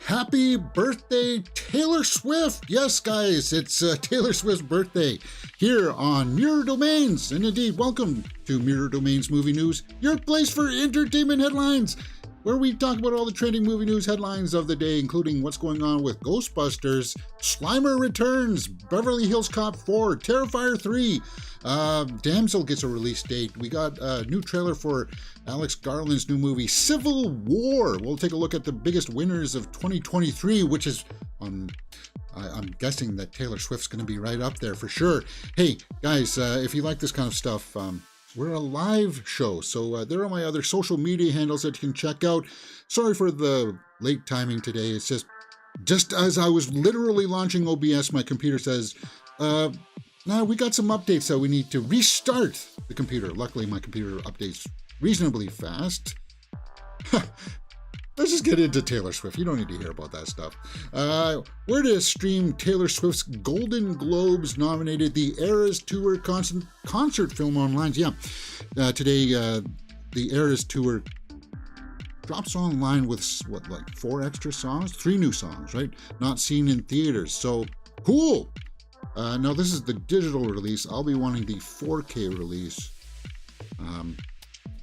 Happy birthday, Taylor Swift! Yes, guys, it's Taylor Swift's birthday here on Mirror Domains. And indeed, welcome to Mirror Domains Movie News, your place for entertainment headlines, where we talk about all the trending movie news headlines of the day, including what's going on with Ghostbusters, Slimer returns, Beverly Hills Cop 4, Terrifier 3, Damsel gets a release date. We got a new trailer for Alex Garland's new movie, Civil War. We'll take a look at the biggest winners of 2023, which is, I'm guessing that Taylor Swift's going to be right up there for sure. Hey, guys, if you like this kind of stuff, we're a live show, so there are my other social media handles that you can check out. Sorry for the late timing today. It's just as I was literally launching OBS, my computer says, now we got some updates that we need to restart the computer. Luckily, my computer updates reasonably fast. Let's just get into Taylor Swift. You don't need to hear about that stuff. Where to stream Taylor Swift's Golden Globes nominated The Eras Tour concert film online. Yeah, today the Eras Tour drops online with, what, like 4 extra songs? 3 new songs, right? Not seen in theaters. So, cool! Now, this is the digital release. I'll be wanting the 4K release.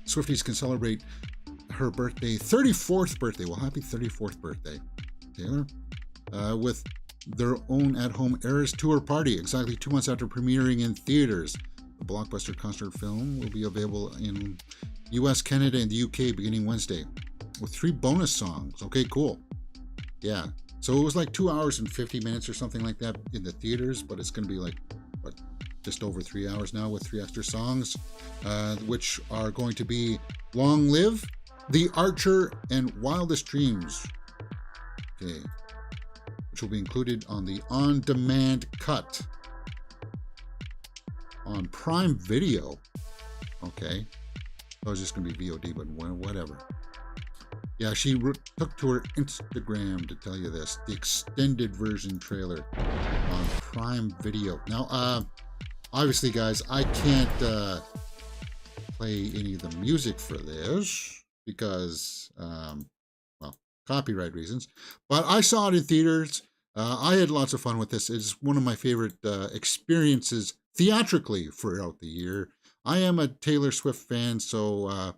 Swifties can celebrate her birthday, 34th birthday. Well, happy 34th birthday, Taylor. With their own at-home Eras Tour party, exactly 2 months after premiering in theaters. The blockbuster concert film will be available in US, Canada, and the UK beginning Wednesday, with 3 bonus songs. Okay, cool. Yeah. So it was like 2 hours and 50 minutes or something like that in the theaters, but it's going to be like, what, just over 3 hours now with 3 extra songs, which are going to be Long Live, The Archer, and Wildest Dreams. Okay. Which will be included on the on-demand cut on Prime Video. Okay. I was just going to be VOD, but whatever. Yeah, she took to her Instagram to tell you this. The extended version trailer on Prime Video. Now, obviously, guys, I can't play any of the music for this because, well, copyright reasons. But I saw it in theaters. I had lots of fun with this. It's one of my favorite experiences theatrically throughout the year. I am a Taylor Swift fan, so,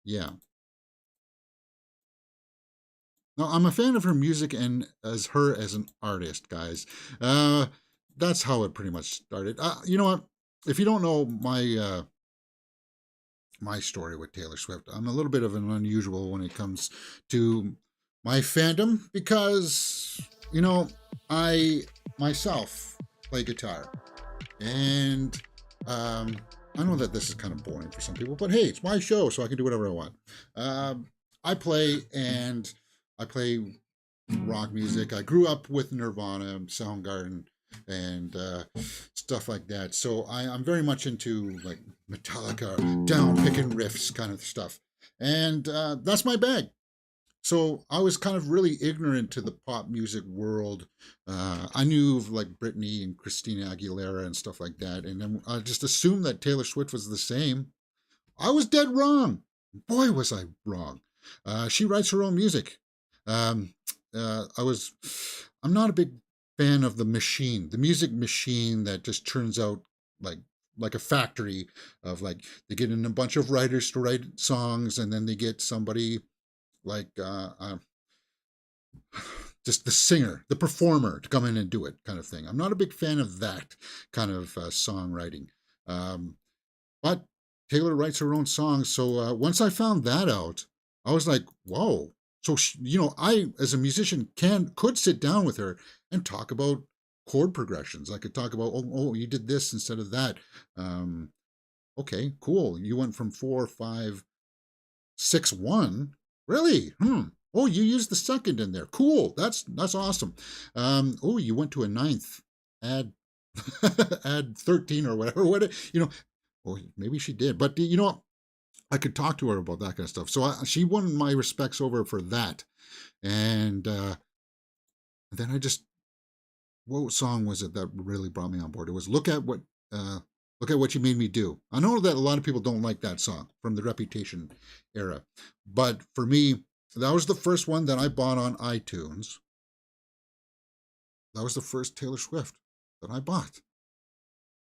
yeah. Now, I'm a fan of her music and as her as an artist, guys. That's how it pretty much started. You know what? If you don't know my my story with Taylor Swift, I'm a little bit of an unusual when it comes to my fandom because, you know, I myself play guitar. And I know that this is kind of boring for some people, but hey, it's my show, so I can do whatever I want. I play rock music. I grew up with Nirvana, Soundgarden, and stuff like that. So I'm very much into like Metallica, down picking riffs kind of stuff. And that's my bag. So I was kind of really ignorant to the pop music world. I knew of like Britney and Christina Aguilera and stuff like that. And then I just assumed that Taylor Swift was the same. I was dead wrong. Boy, was I wrong. She writes her own music. I'm not a big fan of the music machine that just turns out like a factory of like, they get in a bunch of writers to write songs and then they get somebody like, just the singer, the performer to come in and do it kind of thing. I'm not a big fan of that kind of songwriting. But Taylor writes her own songs. So once I found that out, I was like, whoa. So, you know, I, as a musician, could sit down with her and talk about chord progressions. I could talk about, oh, you did this instead of that. Okay, cool. You went from 4, 5, 6, 1. Really? Oh, you used the second in there. Cool. That's awesome. Oh, you went to a 9th. Add 13 or whatever. You know, oh, maybe she did. But you know what? I could talk to her about that kind of stuff. So she won my respects over for that. And then I just, what song was it that really brought me on board? It was Look at What You Made Me Do. I know that a lot of people don't like that song from the Reputation era. But for me, That was the first one that I bought on iTunes. That was the first Taylor Swift that I bought.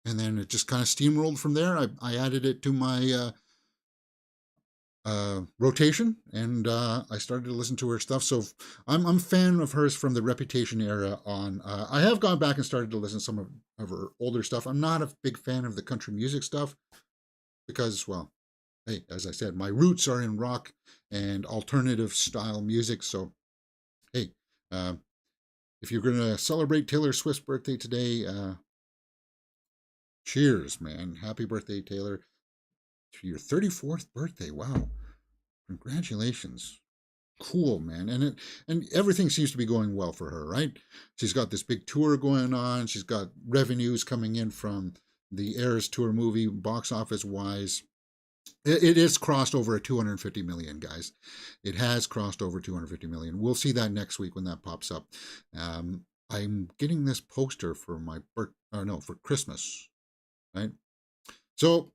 And then it just kind of steamrolled from there. I added it to my rotation, and I started to listen to her stuff. So I'm a fan of hers from the Reputation era on. I have gone back and started to listen to some of her older stuff. I'm not a big fan of the country music stuff because, well, hey, as I said, my roots are in rock and alternative style music. So, hey, if you're going to celebrate Taylor Swift's birthday today, cheers, man. Happy birthday, Taylor. To your 34th birthday. Wow. Congratulations. Cool, man. And everything seems to be going well for her, right? She's got this big tour going on. She's got revenues coming in from the Eras Tour movie, box office wise. It is crossed over 250 million, guys. It has crossed over 250 million. We'll see that next week when that pops up. I'm getting this poster for my for Christmas, right? So,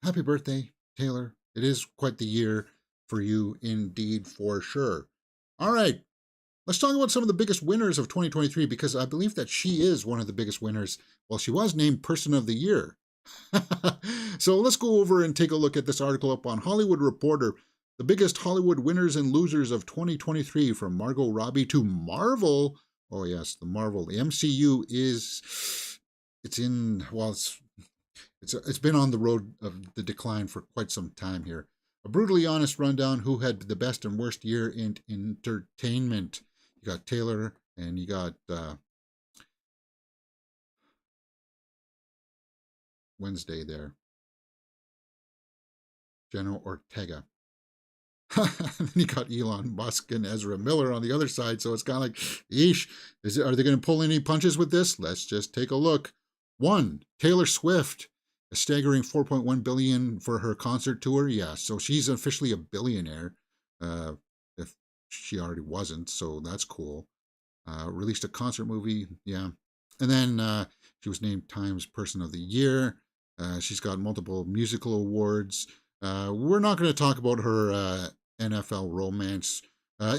happy birthday, Taylor. It is quite the year for you, indeed, for sure. All right, let's talk about some of the biggest winners of 2023, because I believe that she is one of the biggest winners. Well, she was named Person of the Year. So let's go over and take a look at this article up on Hollywood Reporter. The biggest Hollywood winners and losers of 2023, from Margot Robbie to Marvel. Oh yes, the Marvel. The MCU it's been on the road of the decline for quite some time here. A brutally honest rundown who had the best and worst year in entertainment. You got Taylor and you got Wednesday there. Jenna Ortega. Then you got Elon Musk and Ezra Miller on the other side. So it's kind of like, yeesh, are they going to pull any punches with this? Let's just take a look. 1, Taylor Swift, a staggering $4.1 billion for her concert tour. Yeah, so she's officially a billionaire, if she already wasn't. So that's cool. Released a concert movie. Yeah. And then she was named Time's Person of the Year. She's got multiple musical awards. We're not going to talk about her NFL romance,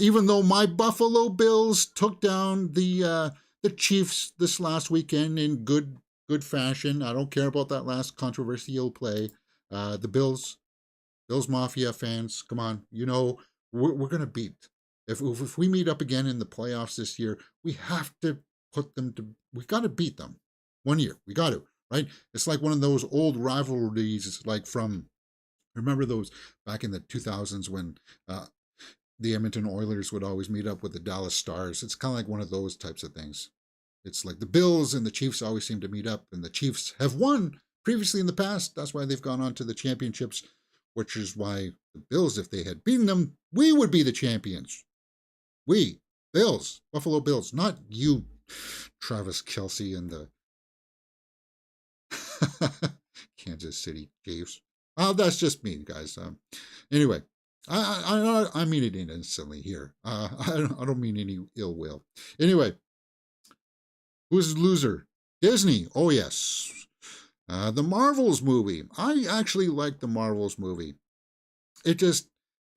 even though my Buffalo Bills took down the Chiefs this last weekend in good fashion. I don't care about that last controversial play. The Bills Mafia fans, come on, we're going to beat. If we meet up again in the playoffs this year, we have to we've got to beat them one year. We got to, right? It's like one of those old rivalries, like from, remember those back in the 2000s when the Edmonton Oilers would always meet up with the Dallas Stars. It's kind of like one of those types of things. It's like the Bills and the Chiefs always seem to meet up, and the Chiefs have won previously in the past. That's why they've gone on to the championships, which is why the Bills, if they had beaten them, we would be the champions. We, Bills, Buffalo Bills, not you, Travis Kelce and the Kansas City Chiefs. That's just me, guys. Anyway, I mean it innocently here. I don't mean any ill will. Anyway, who's the loser? Disney. Oh yes, the Marvels movie. I actually liked the Marvels movie. It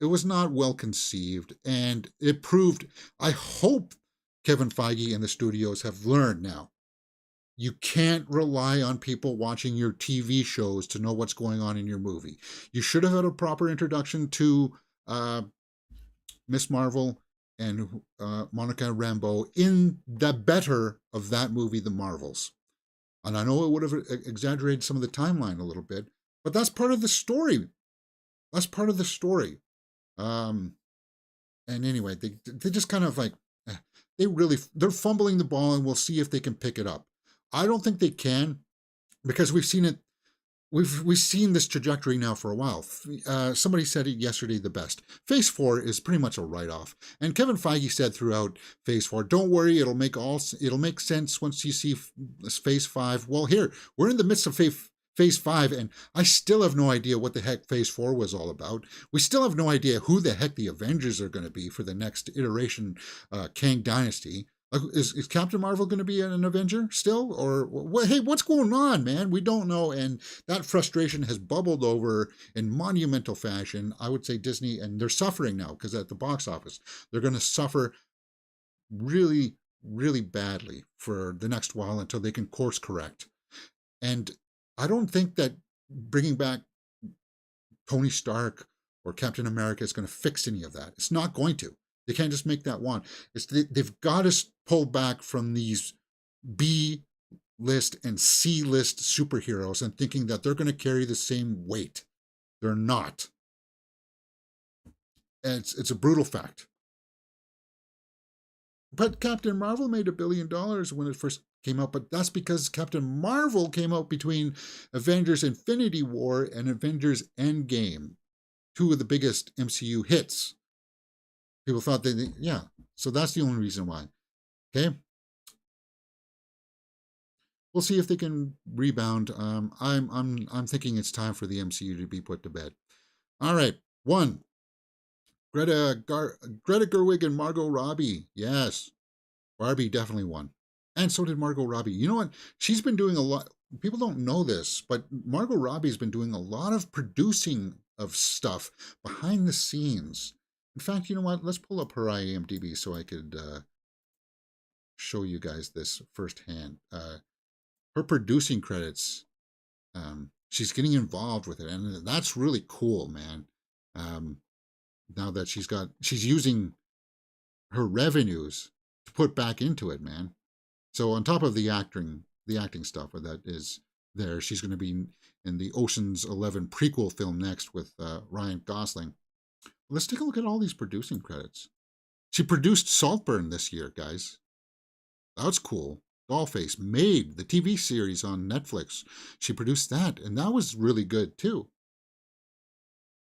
was not well conceived, and it proved. I hope Kevin Feige and the studios have learned now. You can't rely on people watching your TV shows to know what's going on in your movie. You should have had a proper introduction to Miss Marvel and Monica Rambeau in the better of that movie, The Marvels. And I know it would have exaggerated some of the timeline a little bit, but that's part of the story. That's part of the story. And anyway, they just kind of like, they're fumbling the ball, and we'll see if they can pick it up. I don't think they can, because we've seen it. We've seen this trajectory now for a while. Somebody said it yesterday the best. Phase 4 is pretty much a write-off. And Kevin Feige said throughout Phase 4, don't worry, it'll make sense once you see Phase 5. Well, here, we're in the midst of Phase 5, and I still have no idea what the heck Phase 4 was all about. We still have no idea who the heck the Avengers are going to be for the next iteration, Kang Dynasty. Is Captain Marvel going to be an Avenger still? Or hey, what's going on, man? We don't know. And that frustration has bubbled over in monumental fashion. I would say Disney, and they're suffering now because at the box office, they're going to suffer really, really badly for the next while until they can course correct. And I don't think that bringing back Tony Stark or Captain America is going to fix any of that. It's not going to. They can't just make that one. They've got to pull back from these B list and C list superheroes and thinking that they're going to carry the same weight. They're not. And it's a brutal fact. But Captain Marvel made $1 billion when it first came out, but that's because Captain Marvel came out between Avengers Infinity War and Avengers Endgame, two of the biggest MCU hits. People thought yeah, so that's the only reason why. Okay, we'll see if they can rebound. I'm thinking it's time for the MCU to be put to bed. All right, one. Greta Gerwig and Margot Robbie. Yes, Barbie definitely won. And so did Margot Robbie. You know what? She's been doing a lot. People don't know this, but Margot Robbie's been doing a lot of producing of stuff behind the scenes. In fact, you know what? Let's pull up her IMDb so I could show you guys this firsthand. Her producing credits, she's getting involved with it, and that's really cool, man. Now that she's using her revenues to put back into it, man. So on top of the acting stuff that is there, she's going to be in the Ocean's 11 prequel film next with Ryan Gosling. Let's take a look at all these producing credits. She produced Saltburn this year, guys. That's cool. Dollface made the TV series on Netflix. She produced that, and that was really good too.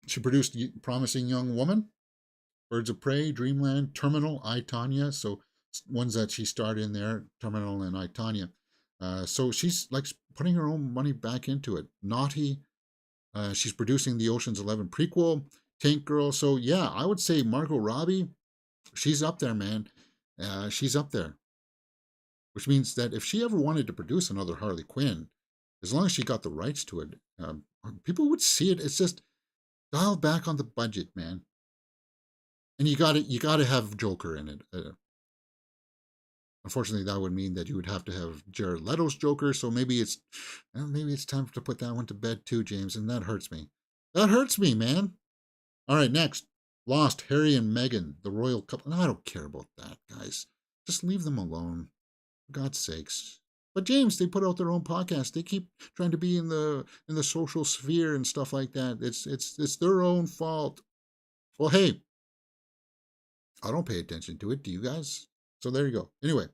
She produced Promising Young Woman, Birds of Prey, Dreamland, Terminal, I, Tonya. So ones that she starred in there, Terminal and I, Tonya. So she's like putting her own money back into it. Naughty. She's producing the Ocean's 11 prequel, Tank Girl. So yeah, I would say Margot Robbie, she's up there, man. She's up there. Which means that if she ever wanted to produce another Harley Quinn, as long as she got the rights to it, people would see it. It's just dial back on the budget, man. And you got to have Joker in it. Unfortunately, that would mean that you would have to have Jared Leto's Joker. So maybe it's time to put that one to bed too, James. And that hurts me. That hurts me, man. All right, next, Lost, Harry and Meghan, the royal couple. No, I don't care about that, guys. Just leave them alone, for God's sakes. But James, they put out their own podcast. They keep trying to be in the social sphere and stuff like that. It's their own fault. Well, hey, I don't pay attention to it. Do you guys? So there you go. Anyway,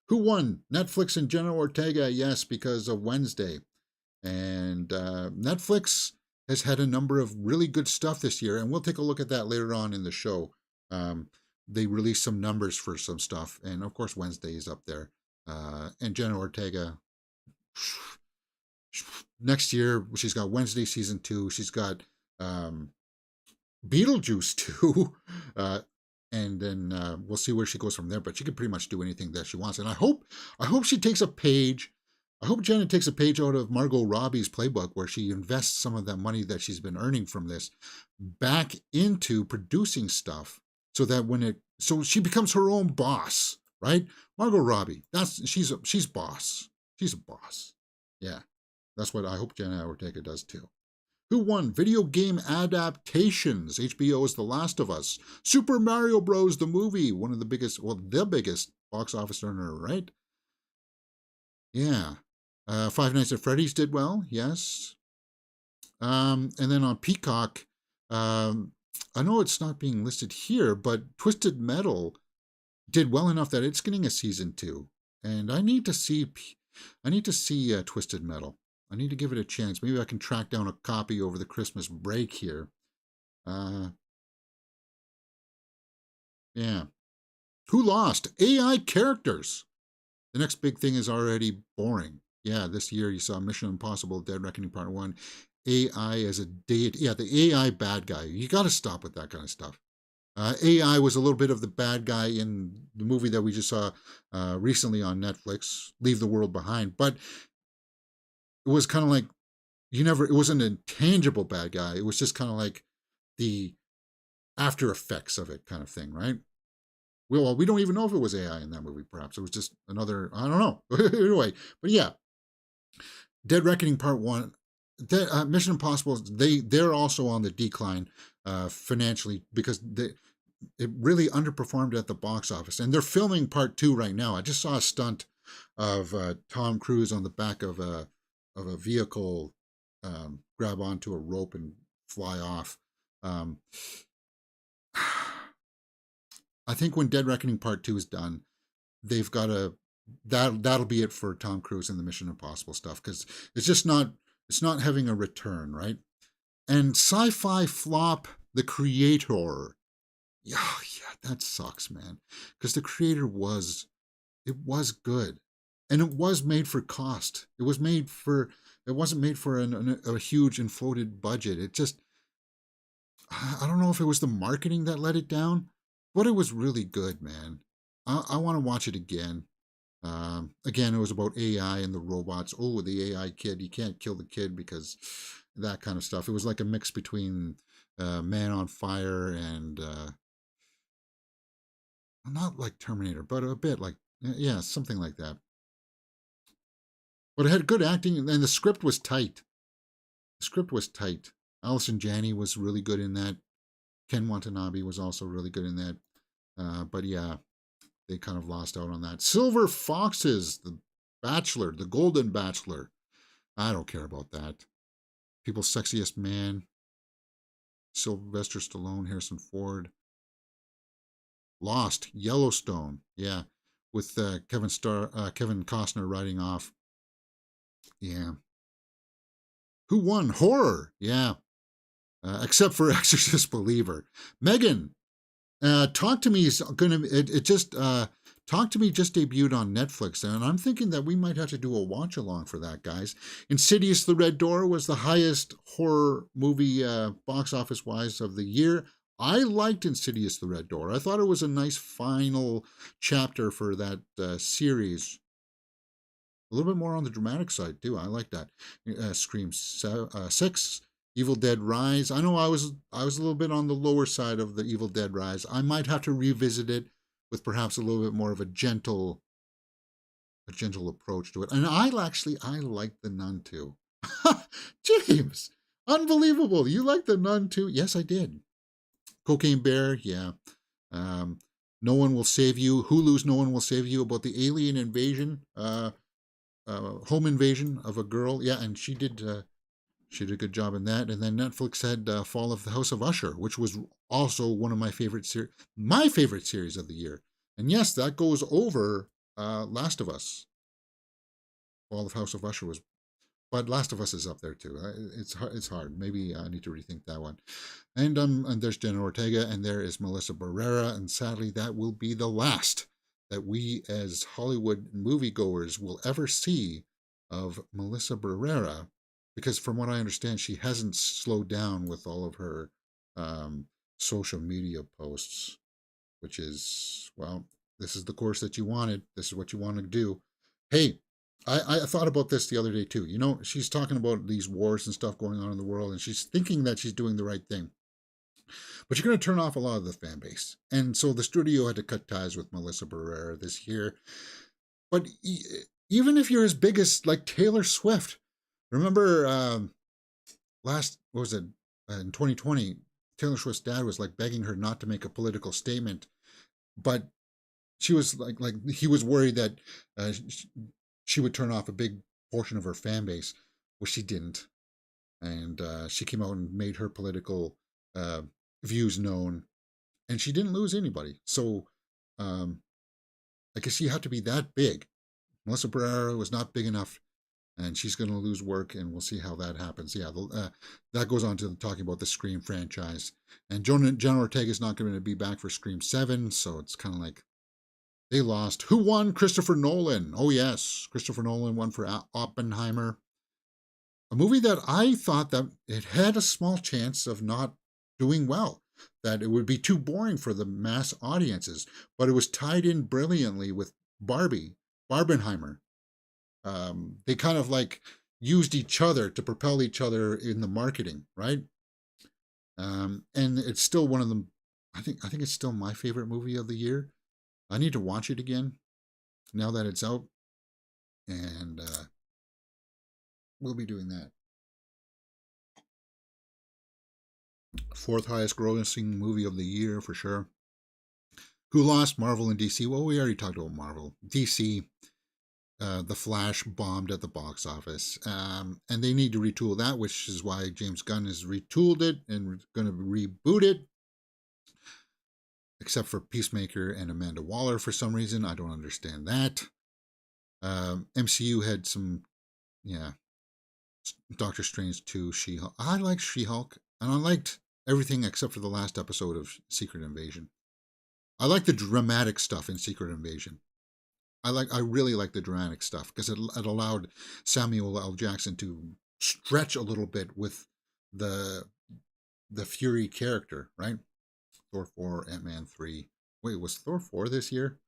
who won? Netflix and Jenna Ortega. Yes, because of Wednesday. And Netflix has had a number of really good stuff this year, and we'll take a look at that later on in the show. They released some numbers for some stuff, and of course Wednesday is up there. And Jenna Ortega, next year, she's got Wednesday season 2. She's got Beetlejuice 2. And then we'll see where she goes from there. But she can pretty much do anything that she wants. And I hope she takes a page. I hope Jenna takes a page out of Margot Robbie's playbook where she invests some of that money that she's been earning from this back into producing stuff so that so she becomes her own boss. Right? Margot Robbie, she's boss. She's a boss. Yeah, that's what I hope Jenna Ortega does too. Who won? Video game adaptations. HBO's The Last of Us. Super Mario Bros. The movie, one of the biggest box office earner, right? Yeah. Five Nights at Freddy's did well, yes. And then on Peacock, I know it's not being listed here, but Twisted Metal did well enough that it's getting a season 2, and I need to see Twisted Metal. I need to give it a chance. Maybe I can track down a copy over the Christmas break here. Yeah. Who lost? AI characters. The next big thing is already boring. Yeah, this year you saw Mission Impossible: Dead Reckoning Part 1. AI as a deity. Yeah, the AI bad guy. You got to stop with that kind of stuff. AI was a little bit of the bad guy in the movie that we just saw recently on Netflix, Leave the World Behind. But it was kind of like it wasn't a tangible bad guy. It was just kind of like the after effects of it kind of thing, right? Well, we don't even know if it was AI in that movie, perhaps. It was just another, I don't know. Anyway, but yeah, Dead Reckoning Part 1, Mission Impossible, they're also on the decline financially because it really underperformed at the box office. And they're filming Part 2 right now. I just saw a stunt of Tom Cruise on the back of a vehicle, grab onto a rope and fly off. I think when Dead Reckoning Part 2 is done, they've got to that'll be it for Tom Cruise and the Mission Impossible stuff, because it's not having a return, right? And sci-fi flop The Creator. Yeah, that sucks, man. Because The Creator was good. And it was made for cost. It wasn't made for a huge inflated budget. It just, I don't know if it was the marketing that let it down, but it was really good, man. I want to watch it again. Again, it was about AI and the robots. Oh, the AI kid, you can't kill the kid because that kind of stuff. It was like a mix between Man on Fire and not like Terminator, but a bit like, yeah, something like that. But it had good acting, and the script was tight. The script was tight. Allison Janney was really good in that. Ken Watanabe was also really good in that. But yeah, they kind of lost out on that. Silver Foxes, The Bachelor, The Golden Bachelor. I don't care about that. People's Sexiest Man, Sylvester Stallone, Harrison Ford. Lost, Yellowstone, yeah, with Kevin Costner riding off. Yeah. Who won? Horror, yeah. Except for Exorcist Believer. Megan, Talk to Me is gonna. It just Talk to Me just debuted on Netflix, and I'm thinking that we might have to do a watch along for that, guys. Insidious: The Red Door was the highest horror movie box office wise of the year. I liked Insidious: The Red Door. I thought it was a nice final chapter for that series. A little bit more on the dramatic side too. I like that. Scream 6. Evil Dead Rise. I know I was a little bit on the lower side of the Evil Dead Rise. I might have to revisit it with perhaps a little bit more of a gentle approach to it. And I like The Nun too. James, unbelievable. You like The Nun too? Yes, I did. Cocaine Bear, yeah. No One Will Save You. Hulu's No One Will Save You, about the alien invasion, home invasion of a girl. Yeah, and she did a good job in that. And then Netflix had Fall of the House of Usher, which was also one of my favorite series of the year. And yes, that goes over Last of Us. Fall of House of Usher was, but Last of Us is up there too. It's hard. Maybe I need to rethink that one. And there's Jenna Ortega, and there is Melissa Barrera, and sadly that will be the last that we as Hollywood moviegoers will ever see of Melissa Barrera. Because from what I understand, she hasn't slowed down with all of her social media posts, which is, well, this is the course that you wanted. This is what you want to do. Hey, I thought about this the other day too. You know, she's talking about these wars and stuff going on in the world, and she's thinking that she's doing the right thing. But you're going to turn off a lot of the fan base. And so the studio had to cut ties with Melissa Barrera this year. But even if you're as big as like Taylor Swift, remember what was it, in 2020, Taylor Swift's dad was like begging her not to make a political statement, but she was like he was worried that she would turn off a big portion of her fan base. Well, she didn't, and she came out and made her political views known, and she didn't lose anybody. So I guess you have to be that big. Melissa Barrera was not big enough, and she's going to lose work, and we'll see how that happens. Yeah, that goes on to talking about the Scream franchise. And Jenna Ortega is not going to be back for Scream 7, so it's kind of like they lost. Who won? Christopher Nolan. Oh, yes. Christopher Nolan won for Oppenheimer. A movie that I thought that it had a small chance of not doing well. that it would be too boring for the mass audiences, but it was tied in brilliantly with Barbenheimer. They kind of like used each other to propel each other in the marketing, right? And it's still one of them. I think it's still my favorite movie of the year. I need to watch it again now that it's out, and we'll be doing that. Fourth highest grossing movie of the year for sure. Who lost? Marvel and DC. Well, we already talked about Marvel. DC, The Flash bombed at the box office, and they need to retool that, which is why James Gunn has retooled it and going to reboot it. Except for Peacemaker and Amanda Waller for some reason. I don't understand that. MCU had some, yeah, Doctor Strange 2, She-Hulk. I liked She-Hulk, and I liked everything except for the last episode of Secret Invasion. I like the dramatic stuff in Secret Invasion. I really like the dramatic stuff because it allowed Samuel L. Jackson to stretch a little bit with the Fury character, right? Thor 4, Ant-Man 3. Wait, was Thor 4 this year?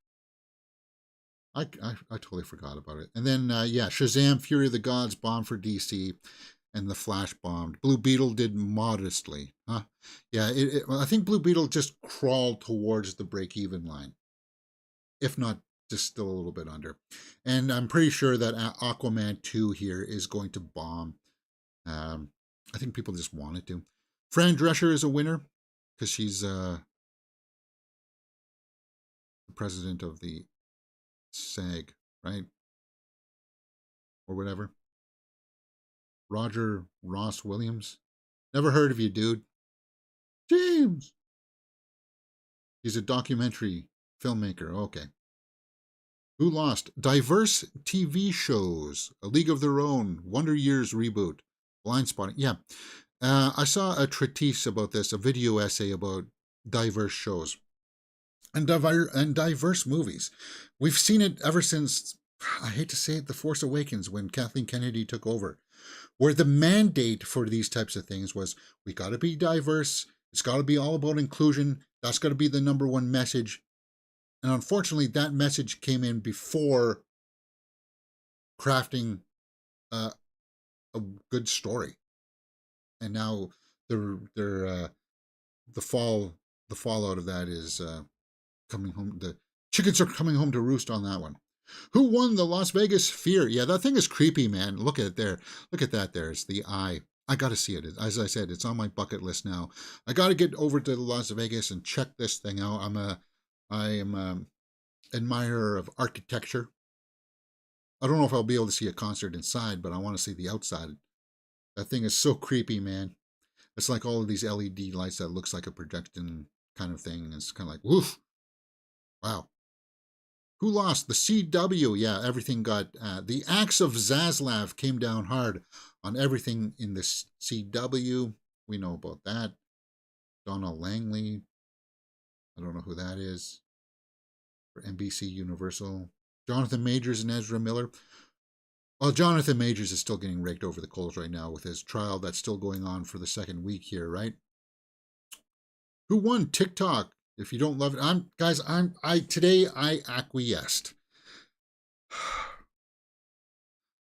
I totally forgot about it. And then, yeah, Shazam, Fury of the Gods bombed for DC, and The Flash bombed. Blue Beetle did modestly. Huh? Yeah, I think Blue Beetle just crawled towards the break-even line, if not just still a little bit under. And I'm pretty sure that Aquaman 2 here is going to bomb. I think people just want it to. Fran Drescher is a winner because she's the president of the SAG, right? Or whatever. Roger Ross Williams. Never heard of you, dude. James. He's a documentary filmmaker. Okay. Who lost? Diverse TV shows. A League of Their Own. Wonder Years reboot. Blind Spotting. Yeah. I saw a treatise about this, a video essay about diverse shows and diverse movies. We've seen it ever since, I hate to say it, The Force Awakens, when Kathleen Kennedy took over, where the mandate for these types of things was, we got to be diverse. It's got to be all about inclusion. That's got to be the number one message. And unfortunately, that message came in before crafting a good story. And now the fallout of that is coming home. The chickens are coming home to roost on that one. Who won the Las Vegas Fear? Yeah, that thing is creepy, man. Look at it there. Look at that there. It's the eye. I got to see it. As I said, it's on my bucket list now. I got to get over to Las Vegas and check this thing out. I am an admirer of architecture. I don't know if I'll be able to see a concert inside, but I want to see the outside. That thing is so creepy, man. It's like all of these LED lights that looks like a projection kind of thing. It's kind of like, woof. Wow. Who lost? The CW. Yeah, everything got... the axe of Zaslav came down hard on everything in the CW. We know about that. Donna Langley. I don't know who that is. For NBC Universal. Jonathan Majors and Ezra Miller. Well, Jonathan Majors is still getting raked over the coals right now with his trial that's still going on for the second week here, right? Who won? TikTok. If you don't love it, today I acquiesced.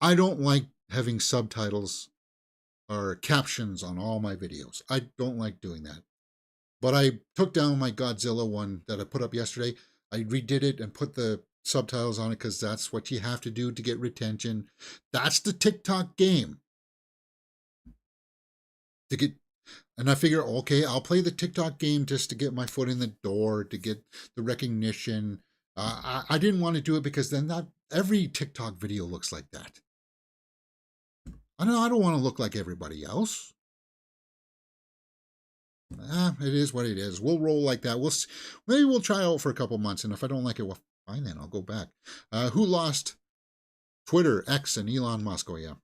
I don't like having subtitles or captions on all my videos. I don't like doing that. But I took down my Godzilla one that I put up yesterday. I redid it and put the subtitles on it because that's what you have to do to get retention. That's the TikTok game. And I figure, okay, I'll play the TikTok game just to get my foot in the door, to get the recognition. I didn't want to do it because then not every TikTok video looks like that. I don't want to look like everybody else. It is what it is. We'll roll like that. Maybe we'll try out for a couple months, and if I don't like it, well, fine then, I'll go back. Who lost? Twitter, X, and Elon Musk. Oh, yeah.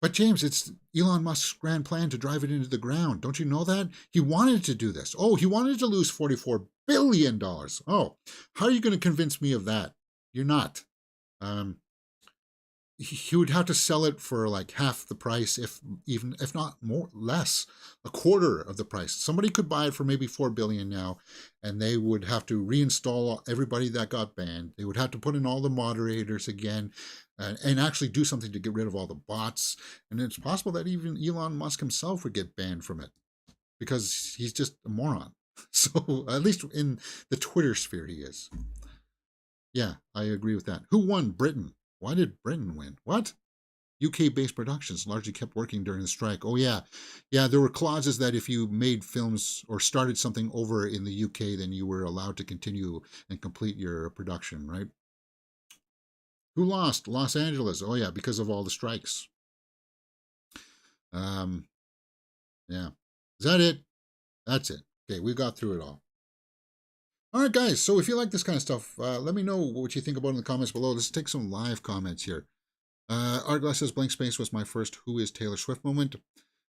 But James, it's Elon Musk's grand plan to drive it into the ground. Don't you know that? He wanted to do this. Oh, he wanted to lose $44 billion. Oh, how are you going to convince me of that? You're not. he would have to sell it for like half the price, if not more, less, a quarter of the price. Somebody could buy it for maybe $4 billion now, and they would have to reinstall everybody that got banned. They would have to put in all the moderators again, and actually do something to get rid of all the bots. And it's possible that even Elon Musk himself would get banned from it because he's just a moron. So at least in the Twitter sphere, he is. Yeah, I agree with that. Who won? Britain. Why did Britain win? What? UK-based productions largely kept working during the strike. Oh, yeah. Yeah, there were clauses that if you made films or started something over in the UK, then you were allowed to continue and complete your production, right? Who lost? Los Angeles. Oh, yeah, because of all the strikes. Yeah. Is that it? That's it. Okay, we got through it all. All right, guys, so if you like this kind of stuff, let me know what you think about it in the comments below. Let's take some live comments here. Artglass says, blank space was my first Who is Taylor Swift moment.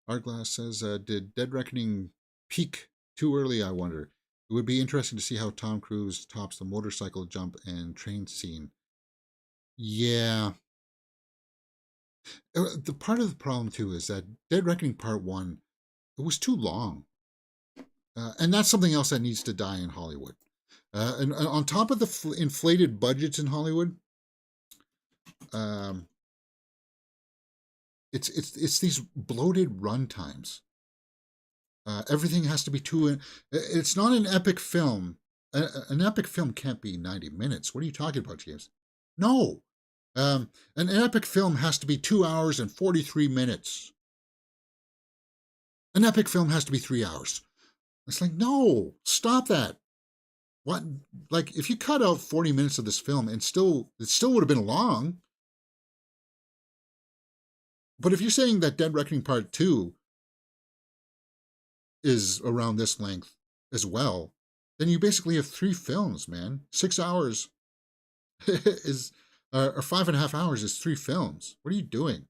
Artglass says, did Dead Reckoning peak too early, I wonder? It would be interesting to see how Tom Cruise tops the motorcycle jump and train scene. Yeah. The part of the problem, too, is that Dead Reckoning Part 1, it was too long. And that's something else that needs to die in Hollywood. And on top of the inflated budgets in Hollywood, it's these bloated run times. Everything has to be too. It's not an epic film. An epic film can't be 90 minutes. What are you talking about, James? No. An epic film has to be 2 hours and 43 minutes. An epic film has to be 3 hours. It's like, no, stop that. What? Like, if you cut out 40 minutes of this film, and it still would have been long. But if you're saying that Dead Reckoning Part 2 is around this length as well, then you basically have 3 films, man. 6 hours is, or 5.5 hours is 3 films. What are you doing?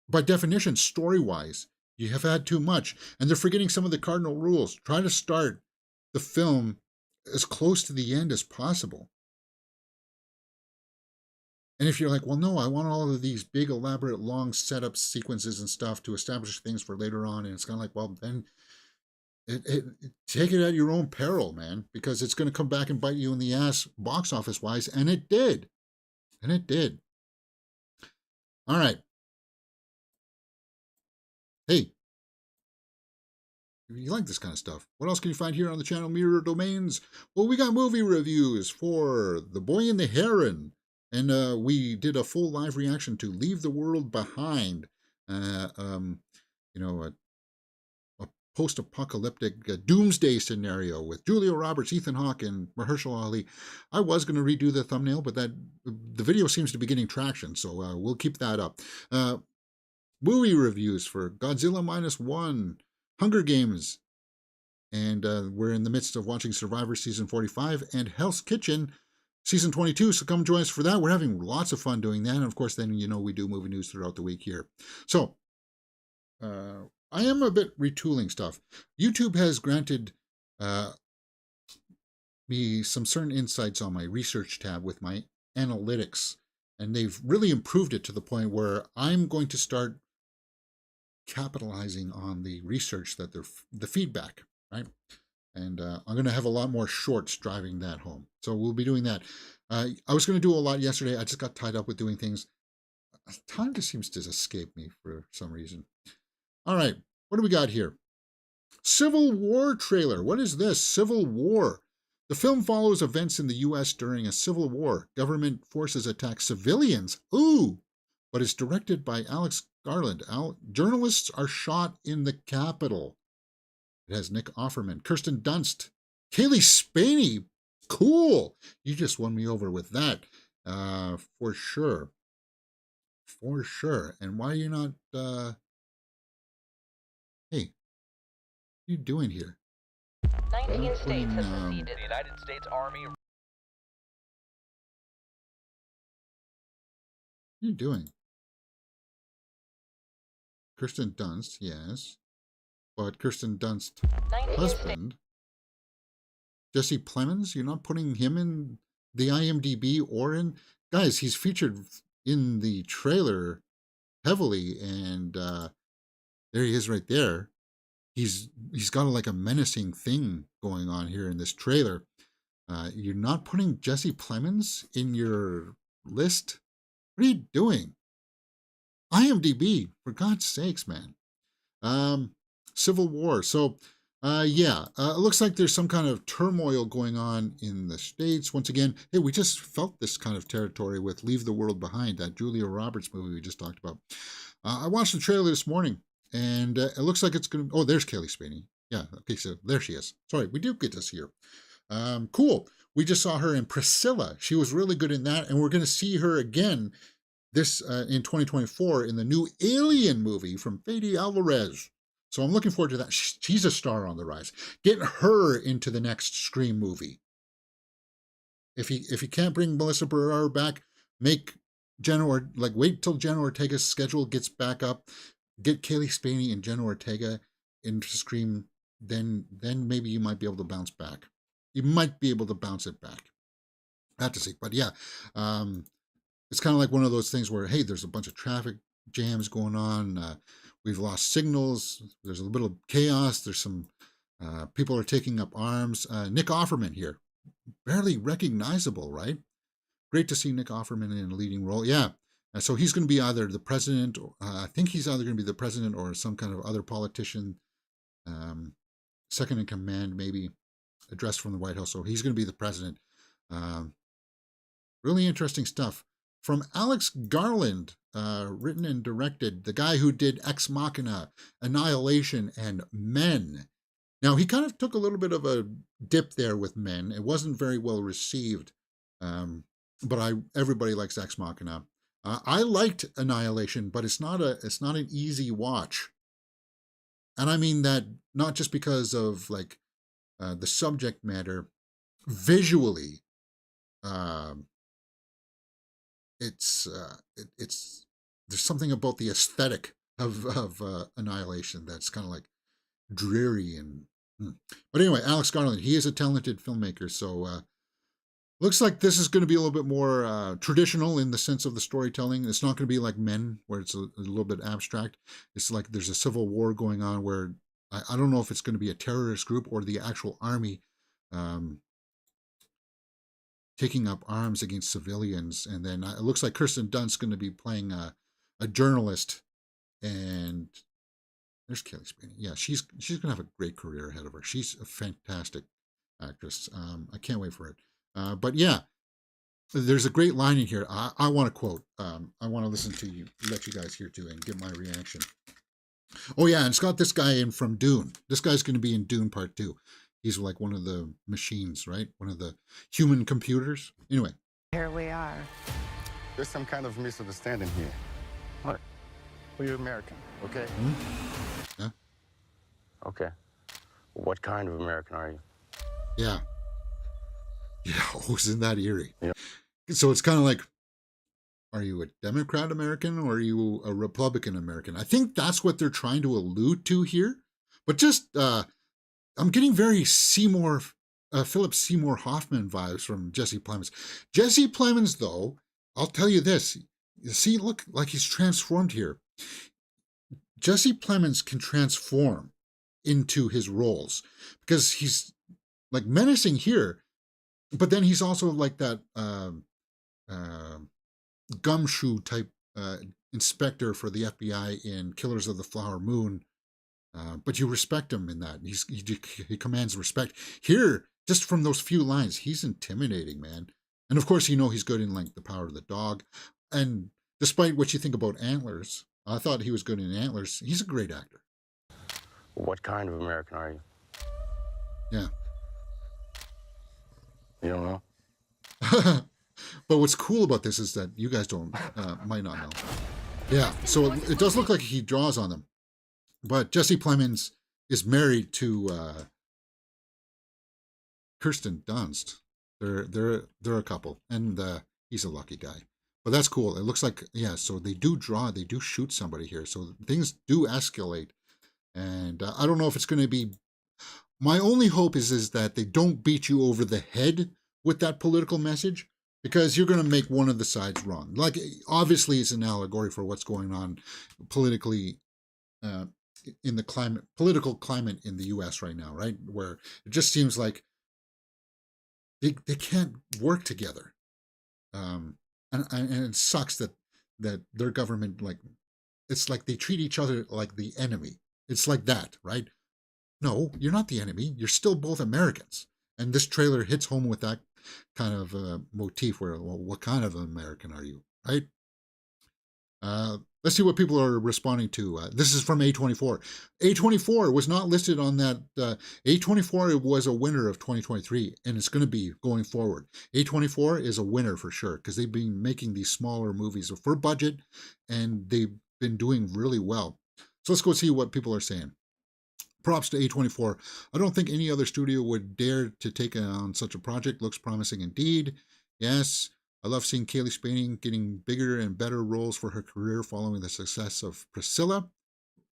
By definition, story-wise, you have had too much, and they're forgetting some of the cardinal rules. Try to start the film as close to the end as possible. And if you're like, well, no, I want all of these big, elaborate, long setup sequences and stuff to establish things for later on, and it's kind of like, well, then take it at your own peril, man, because it's going to come back and bite you in the ass box office-wise, and it did. And it did. All right. Hey, if you like this kind of stuff, what else can you find here on the channel, Mirror Domains? Well, we got movie reviews for The Boy and the Heron, and we did a full live reaction to Leave the World Behind. You know, a post-apocalyptic doomsday scenario with Julia Roberts, Ethan Hawke, and Mahershala Ali. I was going to redo the thumbnail, but the video seems to be getting traction, so we'll keep that up. Movie reviews for Godzilla -1, Hunger Games, and we're in the midst of watching Survivor Season 45 and Hell's Kitchen Season 22, so come join us for that. We're having lots of fun doing that, and of course, then, you know, we do movie news throughout the week here. So, I am a bit retooling stuff. YouTube has granted me some certain insights on my research tab with my analytics, and they've really improved it to the point where I'm going to start capitalizing on the research that the feedback, right? And I'm going to have a lot more shorts driving that home. So we'll be doing that. I was going to do a lot yesterday. I just got tied up with doing things. Time just seems to escape me for some reason. All right, what do we got here? Civil War trailer. What is this? Civil War. The film follows events in the U.S. during a civil war. Government forces attack civilians. Ooh! But it's directed by Alex Garland. Journalists are shot in the Capitol. It has Nick Offerman, Kirsten Dunst, Kaylee Spaney. Cool. You just won me over with that. For sure. For sure. And why are you not, hey, what are you doing here? 19 states have seceded. The United States Army. What are you doing? Kirsten Dunst, yes. But Kirsten Dunst's husband, Jesse Plemons, you're not putting him in the IMDb or in... guys, he's featured in the trailer heavily, and there he is right there. He's got like a menacing thing going on here in this trailer. You're not putting Jesse Plemons in your list? What are you doing? IMDb, for God's sakes, man. Civil War. So, yeah, it looks like there's some kind of turmoil going on in the States. Once again, hey, we just felt this kind of territory with Leave the World Behind, that Julia Roberts movie we just talked about. I watched the trailer this morning, and it looks like it's going to... Oh, there's Kaylee Spaney. Yeah, okay, so there she is. Sorry, we do get to see her. Cool. We just saw her in Priscilla. She was really good in that, and we're going to see her again this in 2024 in the new Alien movie from Fede Alvarez. So I'm looking forward to that. She's a star on the rise. Get her into the next Scream movie. If he can't bring Melissa Barrera back, make Jenna, or like wait till Jenna Ortega's schedule gets back up. Get Kaylee Spaney and Jenna Ortega into Scream. Then maybe you might be able to bounce back. You might be able to bounce it back. I have to see, but yeah, it's kind of like one of those things where, hey, there's a bunch of traffic jams going on. We've lost signals. There's a little bit of chaos. There's some people are taking up arms. Nick Offerman here, barely recognizable, right? Great to see Nick Offerman in a leading role. Yeah, so he's going to be either the president. I think he's either going to be the president or some kind of other politician, second in command, maybe addressed from the White House. So he's going to be the president. Really interesting stuff. From Alex Garland, written and directed, the guy who did Ex Machina, Annihilation, and Men. Now, he kind of took a little bit of a dip there with Men. It wasn't very well received, but everybody likes Ex Machina. I liked Annihilation, but it's not an easy watch. And I mean that not just because of like the subject matter, visually. It's there's something about the aesthetic of Annihilation that's kind of like dreary and but anyway, Alex Garland, he is a talented filmmaker, so looks like this is going to be a little bit more traditional in the sense of the storytelling. It's not going to be like Men, where it's a little bit abstract. It's like there's a civil war going on where I don't know if it's going to be a terrorist group or the actual army taking up arms against civilians. And then it looks like Kirsten Dunst's going to be playing a journalist. And there's Kaylee Spaney. Yeah, she's going to have a great career ahead of her. She's a fantastic actress. I can't wait for it. But yeah, there's a great line in here. I want to quote. I want to listen to you, let you guys hear too, and get my reaction. Oh yeah, and it's got this guy in from Dune. This guy's going to be in Dune Part 2. He's like one of the machines, right? One of the human computers. Anyway. Here we are. There's some kind of misunderstanding here. What? Well, you're American, okay? Yeah. Okay. What kind of American are you? Yeah. Yeah, isn't that eerie? Yeah. So it's kind of like, are you a Democrat American or are you a Republican American? I think that's what they're trying to allude to here. But just, I'm getting very Philip Seymour Hoffman vibes from Jesse Plemons. Jesse Plemons, though, I'll tell you this. You see, look, like he's transformed here. Jesse Plemons can transform into his roles because he's like menacing here, but then he's also like that gumshoe type inspector for the FBI in Killers of the Flower Moon. But you respect him in that. He commands respect. Here, just from those few lines, he's intimidating, man. And of course, he's good in like The Power of the Dog. And despite what you think about Antlers, I thought he was good in Antlers. He's a great actor. What kind of American are you? Yeah. You don't know? But what's cool about this is that you guys might not know. Yeah, so it does look like he draws on them. But Jesse Plemons is married to Kirsten Dunst. They're a couple, and he's a lucky guy. But that's cool. It looks like, yeah, so they do shoot somebody here. So things do escalate. And I don't know if it's going to be, my only hope is that they don't beat you over the head with that political message, because you're going to make one of the sides wrong. Like, obviously, it's an allegory for what's going on politically in the political climate in the U.S. right now, right? Where it just seems like they can't work together. And it sucks that their government, like, it's like they treat each other like the enemy. It's like that, right? No, you're not the enemy. You're still both Americans. And this trailer hits home with that kind of motif where, well, what kind of American are you, right? Let's see what people are responding to. This is from A24. A24 was not listed on that. A24 was a winner of 2023, and it's going to be going forward. A24 is a winner for sure, because they've been making these smaller movies for budget, and they've been doing really well. So let's go see what people are saying. Props to A24. I don't think any other studio would dare to take on such a project. Looks promising indeed. Yes. I love seeing Kaylee Spain getting bigger and better roles for her career following the success of Priscilla.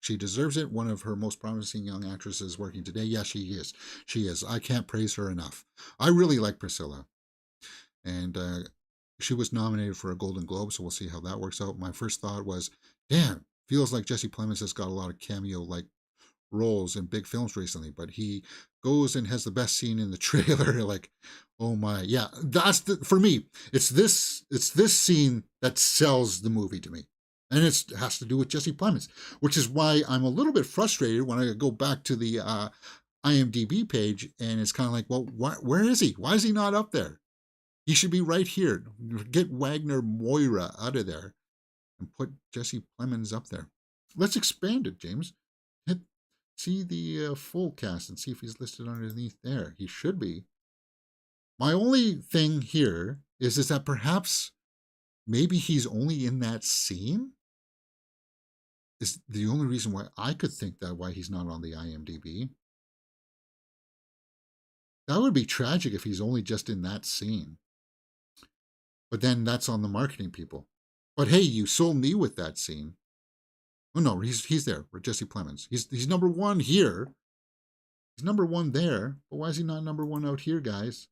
She deserves it. One of her most promising young actresses working today. Yes, she is. She is. I can't praise her enough. I really like Priscilla. And she was nominated for a Golden Globe, so we'll see how that works out. My first thought was, damn, feels like Jesse Plemons has got a lot of cameo-like roles in big films recently, but he goes and has the best scene in the trailer. Like, oh my, yeah, that's for me. It's this scene that sells the movie to me, and it has to do with Jesse Plemons, which is why I'm a little bit frustrated when I go back to the IMDb page, and it's kind of like, well, where is he? Why is he not up there? He should be right here. Get Wagner Moira out of there and put Jesse Plemons up there. Let's expand it, James. See the full cast and see if he's listed underneath there. He should be. My only thing here is that perhaps maybe he's only in that scene. Is the only reason why I could think that, why he's not on the IMDb. That would be tragic if he's only just in that scene. But then that's on the marketing people. But hey, you sold me with that scene. Oh no, he's there with Jesse Plemons. He's number one here. He's number one there, but why is he not number one out here, guys?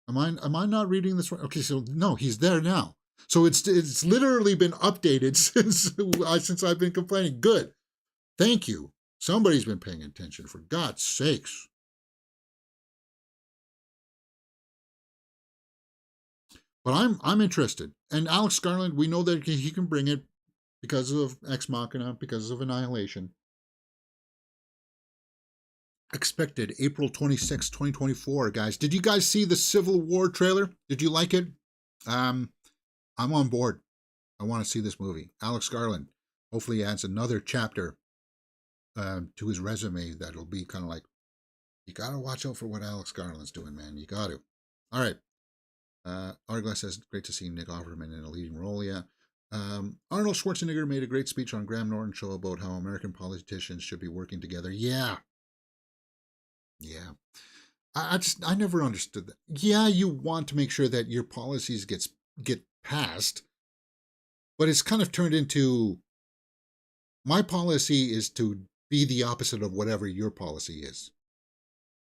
Am I not reading this right? Okay, so no, he's there now. So it's literally been updated since I've been complaining. Good, thank you. Somebody's been paying attention, for God's sakes. But I'm interested, and Alex Garland, we know that he can bring it. Because of Ex Machina, because of Annihilation. Expected April 26, 2024, guys. Did you guys see the Civil War trailer? Did you like it? I'm on board. I want to see this movie. Alex Garland hopefully adds another chapter to his resume that'll be kind of like, you got to watch out for what Alex Garland's doing, man. You got to. All right. Arglass says, great to see Nick Offerman in a leading role, yeah. Arnold Schwarzenegger made a great speech on Graham Norton's show about how American politicians should be working together. Yeah. I never understood that. Yeah, you want to make sure that your policies get passed, but it's kind of turned into, my policy is to be the opposite of whatever your policy is.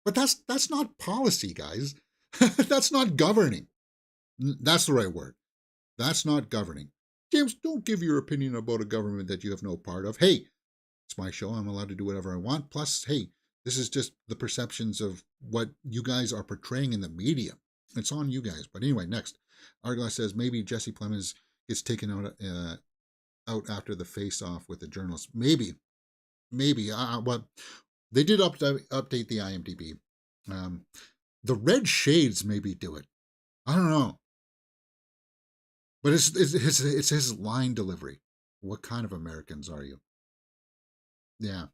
But that's not policy, guys. That's not governing. That's the right word. That's not governing. James, don't give your opinion about a government that you have no part of. Hey, it's my show. I'm allowed to do whatever I want. Plus, hey, this is just the perceptions of what you guys are portraying in the media. It's on you guys. But anyway, next. Arglass says maybe Jesse Plemons gets taken out after the face-off with the journalists. Maybe. But they did update the IMDb. The red shades maybe do it. I don't know. But it's his line delivery. What kind of Americans are you? Yeah.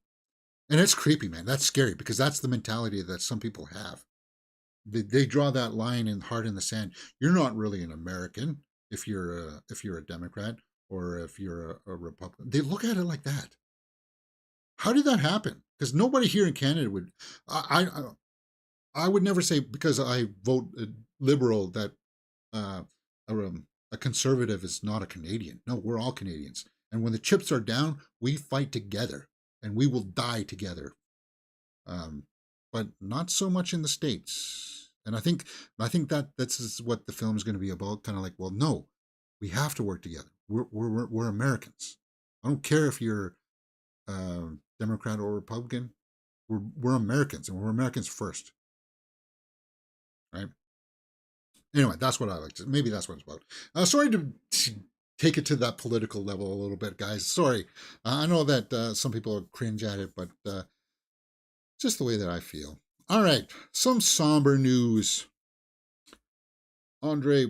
And it's creepy, man. That's scary, because that's the mentality that some people have. They draw that line hard in the sand. You're not really an American if you're a Democrat or if you're a Republican. They look at it like that. How did that happen? Because nobody here in Canada would. I would never say, because I vote liberal, that a conservative is not a Canadian. No, we're all Canadians. And when the chips are down, we fight together, and we will die together. But not so much in the States. And I think that that's what the film is going to be about. Kind of like, well, no, we have to work together. We're Americans. I don't care if you're Democrat or Republican. We're Americans, and we're Americans first, right? Anyway, that's what I like. Maybe that's what it's about. Sorry to take it to that political level a little bit, guys. Sorry. I know that some people cringe at it, but just the way that I feel. All right, some somber news. Andre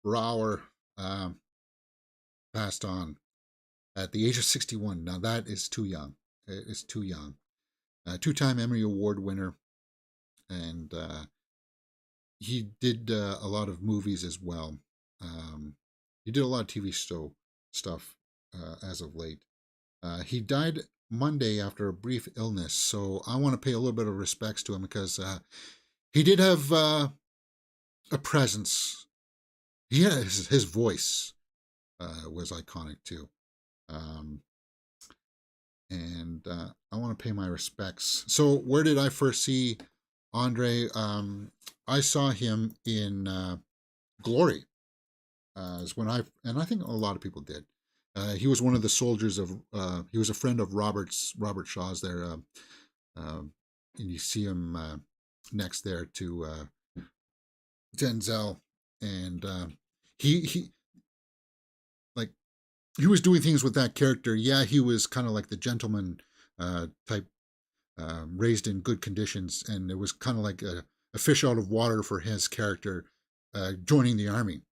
Braugher passed on at the age of 61. Now that is too young. It's too young. Two-time Emmy Award winner, and he did a lot of movies as well. He did a lot of TV show stuff as of late. He died Monday after a brief illness, so I want to pay a little bit of respects to him because he did have a presence. His voice was iconic too. And I want to pay my respects. So where did I first see Andre? I saw him in Glory. Is when I think a lot of people did. He was one of the soldiers of. He was a friend of Robert Shaw's there, and you see him next there to Denzel, and he like he was doing things with that character. Yeah, he was kind of like the gentleman type, raised in good conditions, and it was kind of like a fish out of water for his character joining the army.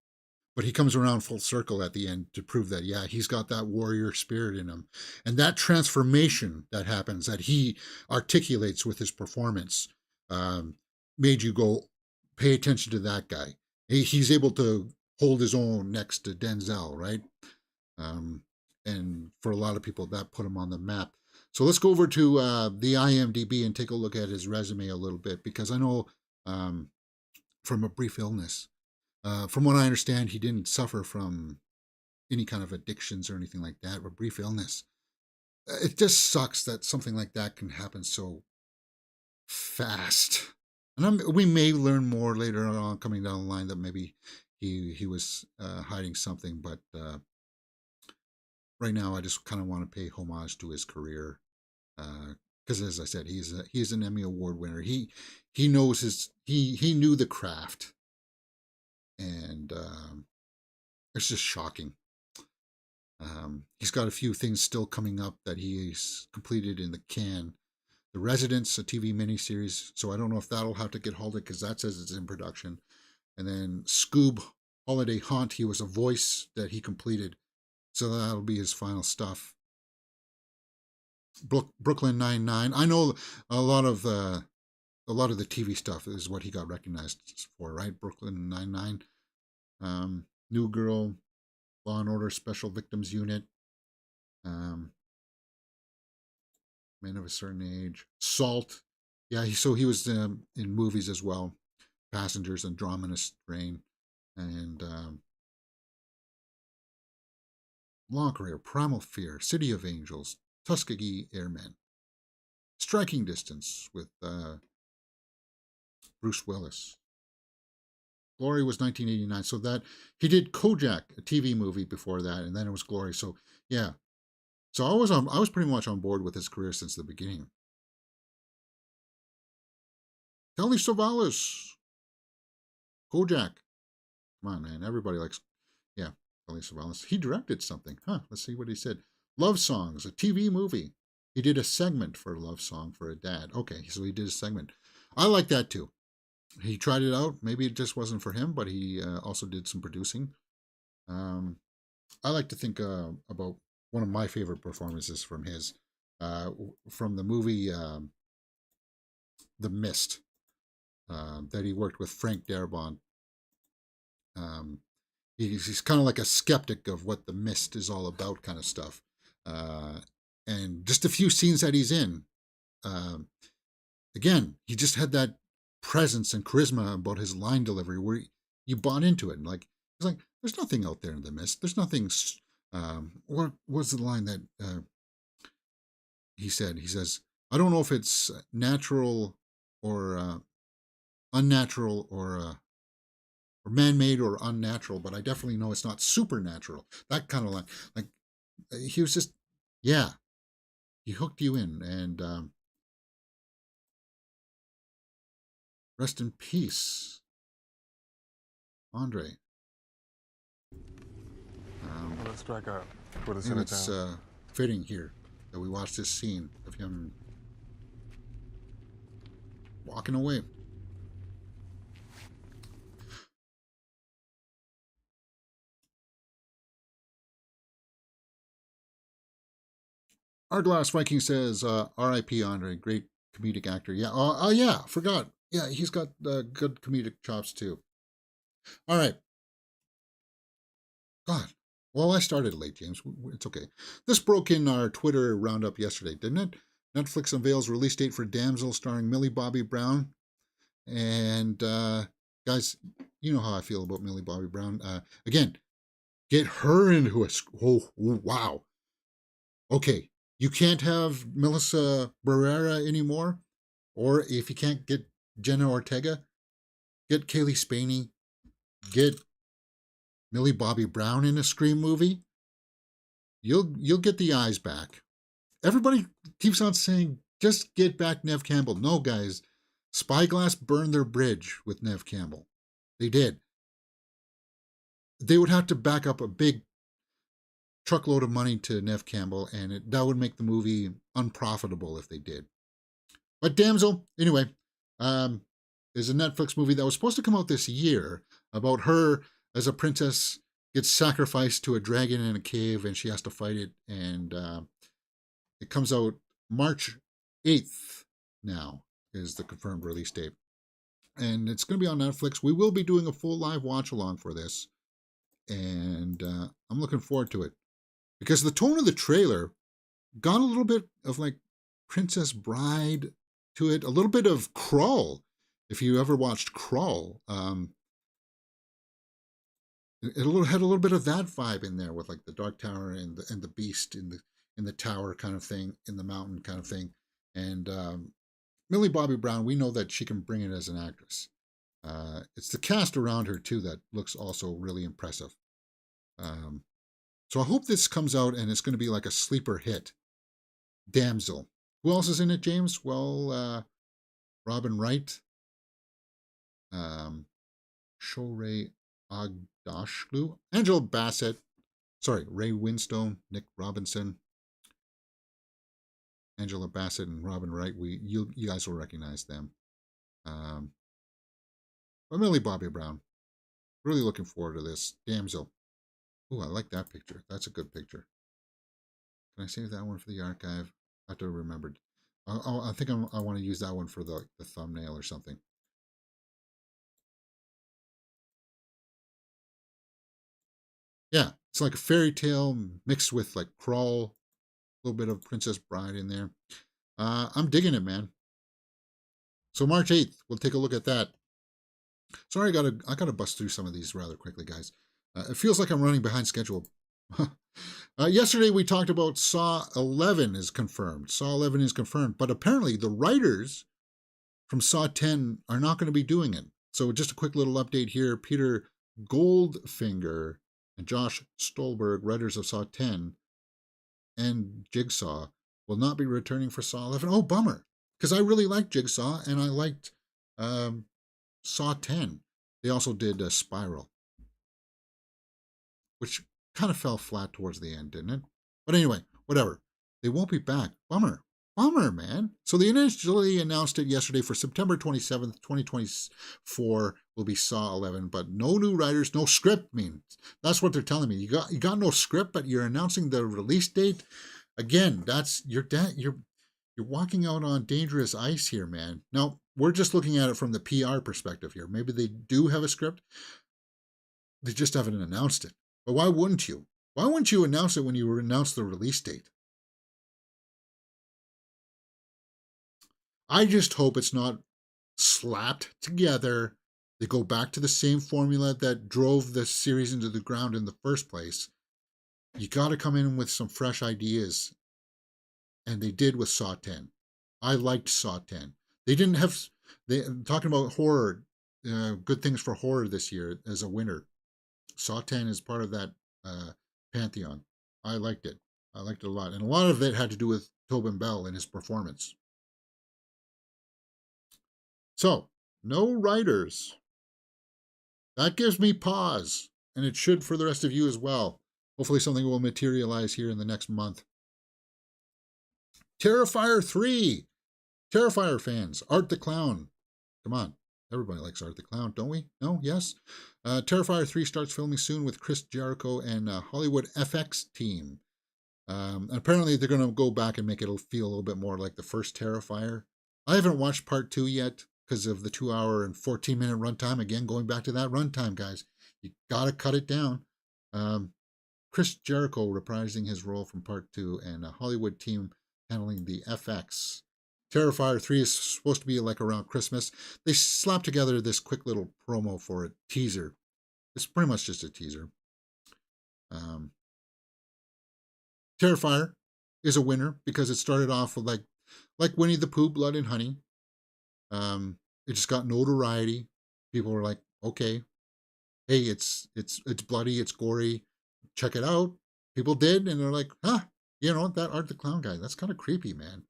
But he comes around full circle at the end to prove that, yeah, he's got that warrior spirit in him. And that transformation that happens, that he articulates with his performance, made you go, pay attention to that guy. He's able to hold his own next to Denzel, right? And for a lot of people, that put him on the map. So let's go over to the IMDb and take a look at his resume a little bit, because I know from a brief illness, from what I understand, he didn't suffer from any kind of addictions or anything like that, or brief illness. It just sucks that something like that can happen so fast. And we may learn more later on coming down the line that maybe he was hiding something, but right now I just kind of want to pay homage to his career. Because as I said, he's an Emmy Award winner. He knows he knew the craft. And it's just shocking. He's got a few things still coming up that he's completed in the can. The Residents, a TV miniseries, so I don't know if that'll have to get halted because that says it's in production. And then Scoob Holiday Haunt, he was a voice that he completed, so that'll be his final stuff. Brooklyn Nine-Nine. I know a lot of the TV stuff is what he got recognized for, right? Brooklyn Nine-Nine. New Girl, Law and Order Special Victims Unit, Men of a Certain Age, Salt. Yeah, he was in movies as well, Passengers, Andromeda Strain, and long career, Primal Fear, City of Angels, Tuskegee Airmen, Striking Distance with Bruce Willis. Glory was 1989, so that he did Kojak, a TV movie before that, and then it was Glory. So yeah, so I was pretty much on board with his career since the beginning. Telly Savalas, Kojak, come on, man, everybody likes, yeah, Telly Savalas. He directed something, huh? Let's see what he said. Love Songs, a TV movie. He did a segment for Love Song for a Dad. Okay, so he did a segment. I like that too. He tried it out. Maybe it just wasn't for him, but he also did some producing. I like to think about one of my favorite performances from his, from the movie The Mist, that he worked with Frank Darabont. He's kind of like a skeptic of what The Mist is all about, kind of stuff. And just a few scenes that he's in, again, he just had that presence and charisma about his line delivery where you bought into it. And like, it's like, there's nothing out there in the mist. There's nothing. What was the line that he said? He says, I don't know if it's natural or unnatural or man-made or unnatural, but I definitely know it's not supernatural. That kind of like he was just, yeah, he hooked you in. And rest in peace, Andre. Well, let's strike out. Put us in And a it's town. fitting here that we watch this scene of him walking away. Our Glass Viking says, R.I.P. Andre, great comedic actor. Yeah, yeah, forgot. Yeah, he's got good comedic chops too. All right. God. Well, I started late, James. It's okay. This broke in our Twitter roundup yesterday, didn't it? Netflix unveils release date for Damsel starring Millie Bobby Brown. And guys, you know how I feel about Millie Bobby Brown. Again, get her into a... Oh, wow. Okay, you can't have Melissa Barrera anymore. Or if you can't get Jenna Ortega, get Kaylee Spaney, get Millie Bobby Brown in a Scream movie. You'll get the eyes back. Everybody keeps on saying, just get back Nev Campbell. No, guys, Spyglass burned their bridge with Nev Campbell. They did. They would have to back up a big truckload of money to Nev Campbell, and that would make the movie unprofitable if they did. But Damsel, anyway, is a Netflix movie that was supposed to come out this year about her as a princess gets sacrificed to a dragon in a cave and she has to fight it. And it comes out March 8th now is the confirmed release date. And it's going to be on Netflix. We will be doing a full live watch along for this. And I'm looking forward to it. Because the tone of the trailer got a little bit of like Princess Bride to it, a little bit of Crawl. If you ever watched Crawl, it had a little bit of that vibe in there with like the Dark Tower and the beast in the tower kind of thing, in the mountain kind of thing. And Millie Bobby Brown, we know that she can bring it as an actress. It's the cast around her too that looks also really impressive. So I hope this comes out and it's going to be like a sleeper hit. Damsel. Who else is in it, James? Well, Robin Wright, Shohreh Aghdashloo, Angela Bassett, Ray Winstone, Nick Robinson, Angela Bassett, and Robin Wright. You guys will recognize them. But Millie Bobby Brown, really looking forward to this. Damsel. Ooh, I like that picture. That's a good picture. Can I save that one for the archive? I have to remember. I think I want to use that one for the thumbnail or something. Yeah, it's like a fairy tale mixed with like Crawl, a little bit of Princess Bride in there. I'm digging it, man. So March 8th, we'll take a look at that. Sorry, I gotta bust through some of these rather quickly, guys. It feels like I'm running behind schedule. Yesterday we talked about Saw 11 is confirmed. Saw 11 is confirmed, but apparently the writers from Saw 10 are not going to be doing it. So just a quick little update here. Peter Goldfinger and Josh Stolberg, writers of Saw 10 and Jigsaw, will not be returning for Saw 11. Oh, bummer, because I really liked Jigsaw and I liked Saw 10. They also did Spiral, which kind of fell flat towards the end, didn't it? But anyway, whatever. They won't be back. Bummer. Bummer, man. So they initially announced it yesterday for September 27th, 2024 will be Saw 11, but no new writers, no script means. That's what they're telling me. You got no script, but you're announcing the release date. Again, that's you're walking out on dangerous ice here, man. Now, we're just looking at it from the PR perspective here. Maybe they do have a script. They just haven't announced it. But why wouldn't you? Why wouldn't you announce it when you announce the release date? I just hope it's not slapped together. They go back to the same formula that drove the series into the ground in the first place. You got to come in with some fresh ideas. And they did with Saw 10. I liked Saw 10. They didn't have Talking about horror, good things for horror this year as a winner. Saw 10 is part of that pantheon. I liked it. I liked it a lot. And a lot of it had to do with Tobin Bell and his performance. So, no writers. That gives me pause, and it should for the rest of you as well. Hopefully something will materialize here in the next month. Terrifier 3. Terrifier fans, Art the Clown. Come on. Everybody likes Art the Clown, don't we? No? Yes? Terrifier 3 starts filming soon with Chris Jericho and Hollywood FX team. Apparently they're going to go back and make it feel a little bit more like the first Terrifier. I haven't watched part 2 yet because of the 2 hour and 14-minute runtime. Again, going back to that runtime, guys. You got to cut it down. Chris Jericho reprising his role from part 2 and a Hollywood team handling the FX. Terrifier 3 is supposed to be like around Christmas. They slapped together this quick little promo for a teaser. It's pretty much just a teaser. Terrifier is a winner because it started off with like Winnie the Pooh, Blood and Honey. It just got notoriety. People were like, okay, hey, it's bloody, it's gory, check it out. People did, and they're like, huh, you know, that Art the Clown guy, that's kind of creepy, man.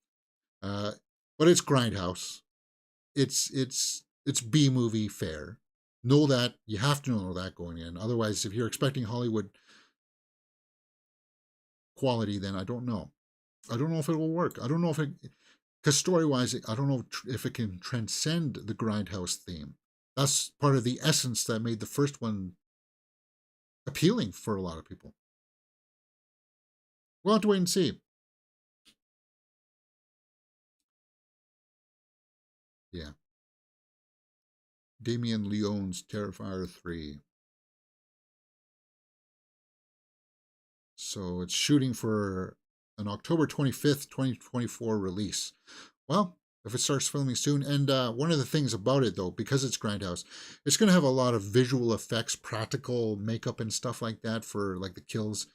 But it's Grindhouse. It's B-movie fare. Know that. You have to know that going in. Otherwise, if you're expecting Hollywood quality, then I don't know. I don't know if it will work. I don't know if it, because story-wise, I don't know if it can transcend the Grindhouse theme. That's part of the essence that made the first one appealing for a lot of people. We'll have to wait and see. Yeah. Damien Leone's Terrifier 3. So it's shooting for an October 25th, 2024 release. Well, if it starts filming soon, and one of the things about it, though, because it's Grindhouse, it's going to have a lot of visual effects, practical makeup and stuff like that for like the kills.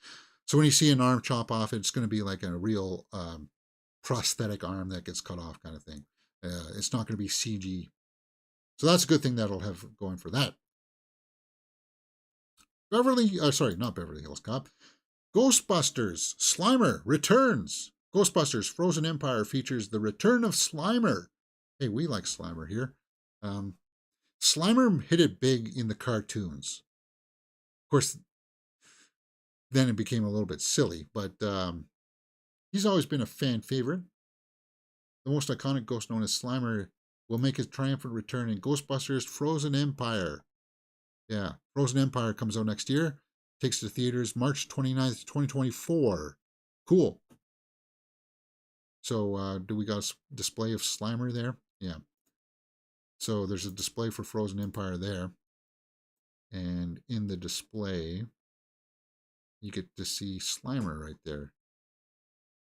So when you see an arm chop off, it's going to be like a real prosthetic arm that gets cut off kind of thing. It's not going to be CG. So that's a good thing that'll have going for that. Not Beverly Hills Cop. Ghostbusters Slimer returns. Ghostbusters Frozen Empire features the return of Slimer. Hey, we like Slimer here. Slimer hit it big in the cartoons. Of course, then it became a little bit silly, but he's always been a fan favorite. The most iconic ghost known as Slimer will make his triumphant return in Ghostbusters Frozen Empire. Yeah, Frozen Empire comes out next year. Takes to theaters March 29th, 2024. Cool. So do we got a display of Slimer there? Yeah. So there's a display for Frozen Empire there. And in the display, you get to see Slimer right there.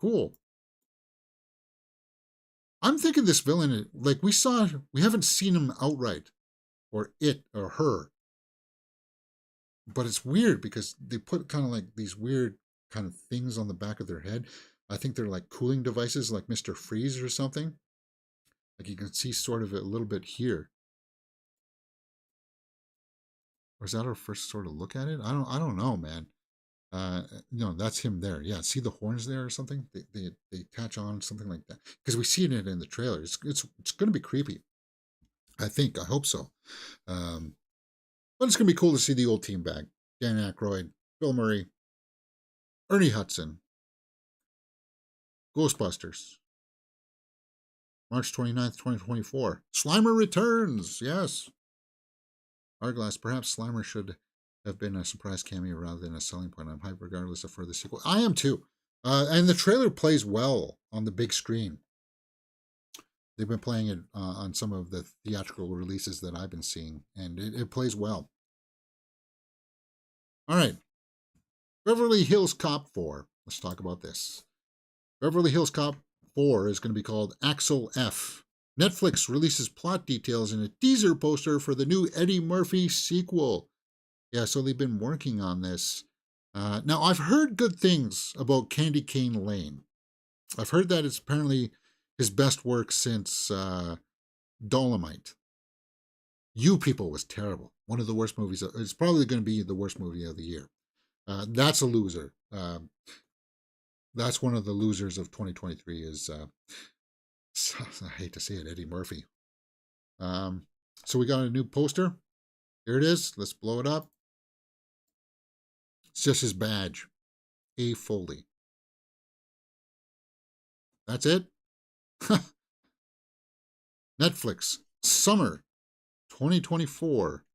Cool. I'm thinking this villain, like we haven't seen him outright, or it, or her. But it's weird because they put kind of like these weird kind of things on the back of their head. I think they're like cooling devices like Mr. Freeze or something. Like you can see sort of a little bit here. Or is that our first sort of look at it? I don't know, man. No, that's him there. Yeah, see the horns there or something? They attach on something like that. Because we see it in the trailer. It's going to be creepy. I hope so. But it's going to be cool to see the old team back. Dan Aykroyd, Bill Murray, Ernie Hudson, Ghostbusters. March 29th, 2024. Slimer returns. Yes. Hourglass, perhaps Slimer should have been a surprise cameo rather than a selling point. I'm hyped regardless of further sequel. I am too. And the trailer plays well on the big screen. They've been playing it on some of the theatrical releases that I've been seeing, and it plays well. All right. Beverly Hills Cop 4. Let's talk about this. Beverly Hills Cop 4 is going to be called Axel F. Netflix releases plot details in a teaser poster for the new Eddie Murphy sequel. Yeah, so they've been working on this. Now, I've heard good things about Candy Cane Lane. I've heard that it's apparently his best work since Dolomite. You People was terrible. One of the worst movies. It's probably going to be the worst movie of the year. That's a loser. That's one of the losers of 2023 is, I hate to say it, Eddie Murphy. So we got a new poster. Here it is. Let's blow it up. It's just his badge. A. Foley. That's it. Netflix. Summer 2024.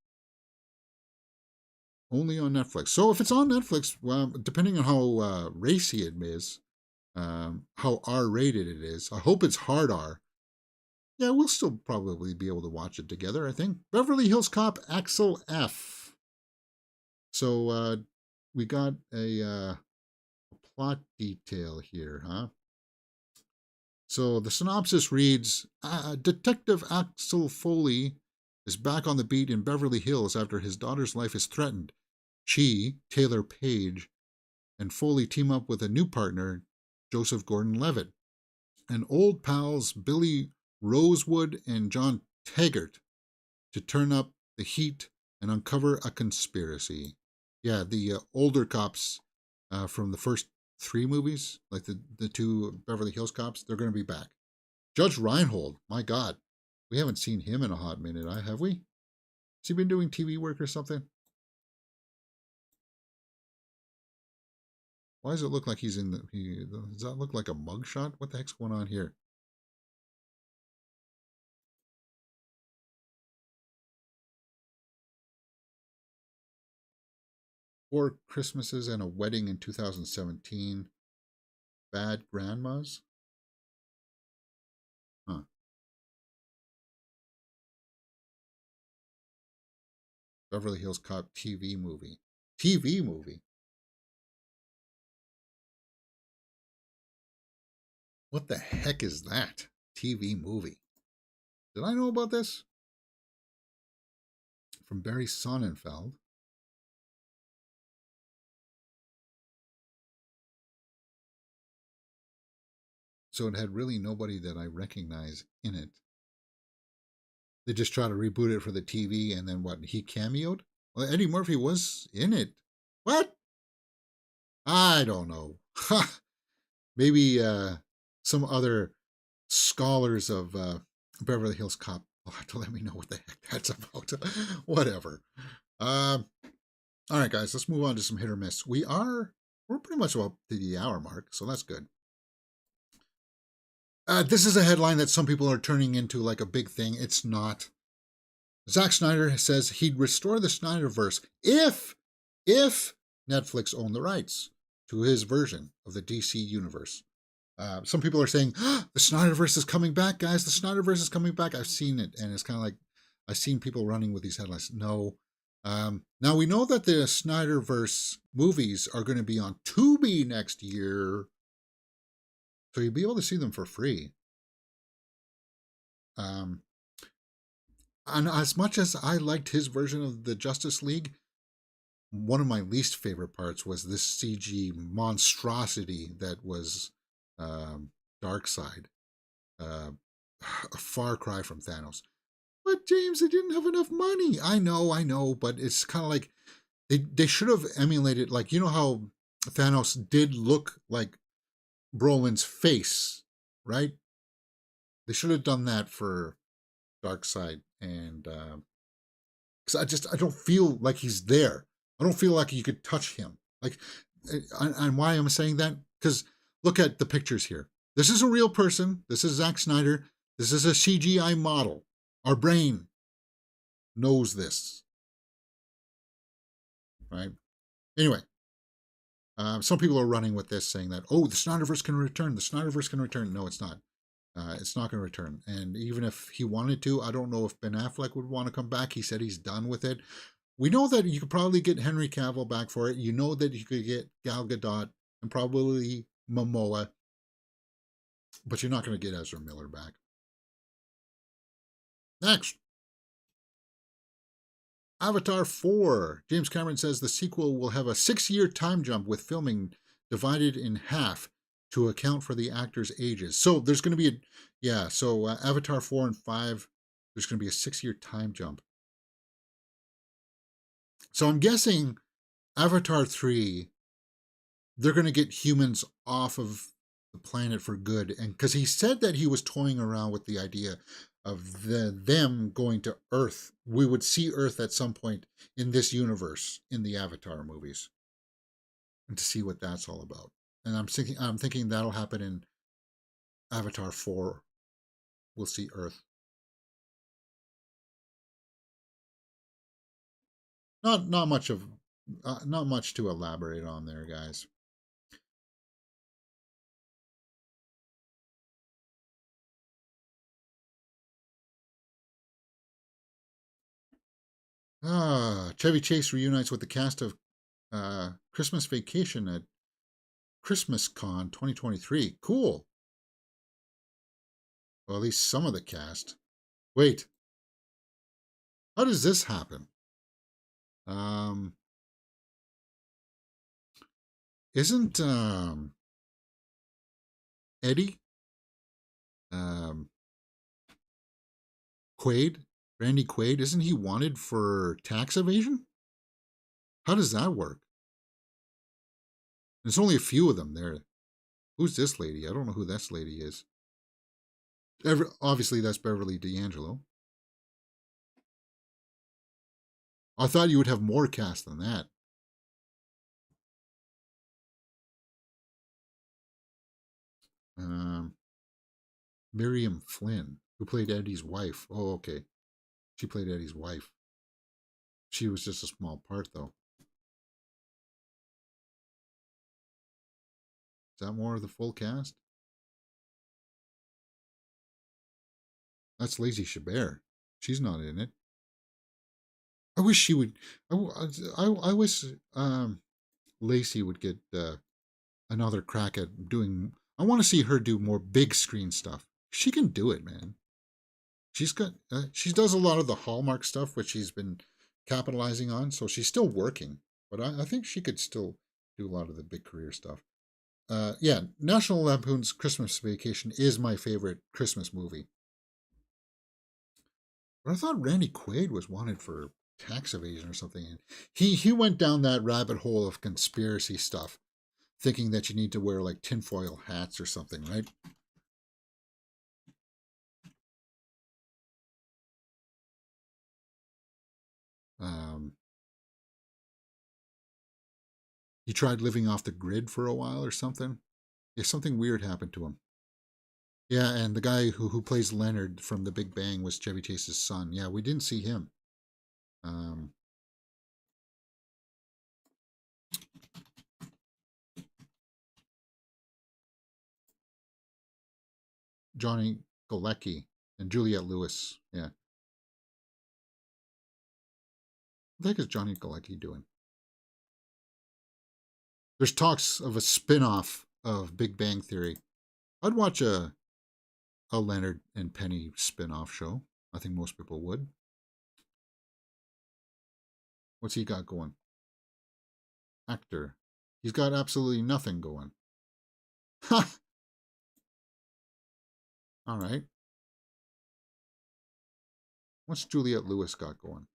Only on Netflix. So if it's on Netflix, well, depending on how racy it is, how R-rated it is, I hope it's hard R. Yeah, we'll still probably be able to watch it together, I think. Beverly Hills Cop, Axel F. So we got a plot detail here, huh? So the synopsis reads, Detective Axel Foley is back on the beat in Beverly Hills after his daughter's life is threatened. She, Taylor Page, and Foley team up with a new partner, Joseph Gordon-Levitt, and old pals Billy Rosewood and John Taggart to turn up the heat and uncover a conspiracy. Yeah, the older cops from the first 3 movies, like the 2 Beverly Hills Cops, they're going to be back. Judge Reinhold, my God, we haven't seen him in a hot minute, have we? Has he been doing TV work or something? Why does it look like he's in the... does that look like a mugshot? What the heck's going on here? Four Christmases and a Wedding in 2017. Bad Grandmas? Huh. Beverly Hills Cop TV movie. TV movie? What the heck is that? TV movie. Did I know about this? From Barry Sonnenfeld. So it had really nobody that I recognize in it. They just try to reboot it for the TV, and then what? He cameoed? Well, Eddie Murphy was in it. What? I don't know. Maybe some other scholars of Beverly Hills Cop will have to let me know what the heck that's about. Whatever. All right, guys, let's move on to some hit or miss. We're pretty much up to the hour mark, so that's good. This is a headline that some people are turning into like a big thing. It's not. Zack Snyder says he'd restore the Snyderverse if Netflix owned the rights to his version of the DC universe. Some people are saying, the Snyderverse is coming back, guys. The Snyderverse is coming back. I've seen it, and it's kind of like, I've seen people running with these headlines. No. Now, we know that the Snyderverse movies are going to be on Tubi next year, so you'll be able to see them for free. And as much as I liked his version of the Justice League, one of my least favorite parts was this CG monstrosity that was Darkseid. A far cry from Thanos. But James, they didn't have enough money. I know, but it's kind of like they should have emulated, like, you know how Thanos did look like Brolin's face, right? They should have done that for Darkseid, and because I don't feel like he's there. I don't feel like you could touch him. Like, and why I'm saying that? Because look at the pictures here. This is a real person. This is Zack Snyder. This is a CGI model. Our brain knows this, right? Anyway, some people are running with this, saying that, oh, the Snyderverse can return. The Snyderverse can return. No, it's not. It's not going to return. And even if he wanted to, I don't know if Ben Affleck would want to come back. He said he's done with it. We know that you could probably get Henry Cavill back for it. You know that you could get Gal Gadot and probably Momoa, but you're not going to get Ezra Miller back. Next. Avatar 4. James Cameron says the sequel will have a 6-year time jump with filming divided in half to account for the actors' ages. So there's going to be so Avatar 4 and 5 There's going to be a 6-year time jump. So I'm guessing Avatar 3, they're going to get humans off of the planet for good. And because he said that he was toying around with the idea of them going to Earth. We would see Earth at some point in this universe in the Avatar movies, and to see what that's all about. And I'm thinking that'll happen in Avatar 4. We'll see Earth. Not much to elaborate on there, guys. Chevy Chase reunites with the cast of Christmas Vacation at Christmas Con 2023. Cool. Well, at least some of the cast. Wait. How does this happen? Isn't Eddie Quaid, Randy Quaid, isn't he wanted for tax evasion? How does that work? There's only a few of them there. Who's this lady? I don't know who this lady is. Obviously, that's Beverly D'Angelo. I thought you would have more cast than that. Miriam Flynn, who played Eddie's wife. Oh, okay. She played Eddie's wife. She was just a small part, though. Is that more of the full cast? That's Lacey Chabert. She's not in it. I wish she would. I wish Lacey would get another crack at doing. I want to see her do more big screen stuff. She can do it, man. She's got. She does a lot of the Hallmark stuff, which she's been capitalizing on. So she's still working, but I think she could still do a lot of the big career stuff. Yeah, National Lampoon's Christmas Vacation is my favorite Christmas movie. But I thought Randy Quaid was wanted for tax evasion or something. And he went down that rabbit hole of conspiracy stuff, thinking that you need to wear like tinfoil hats or something, right? He tried living off the grid for a while or something. Yeah, something weird happened to him. Yeah, and the guy who plays Leonard from The Big Bang was Chevy Chase's son. Yeah, we didn't see him. Johnny Galecki and Juliette Lewis. Yeah. What the heck is Johnny Galecki doing? There's talks of a spin-off of Big Bang Theory. I'd watch a Leonard and Penny spin-off show. I think most people would. What's he got going? Actor. He's got absolutely nothing going. Ha! All right. What's Juliette Lewis got going?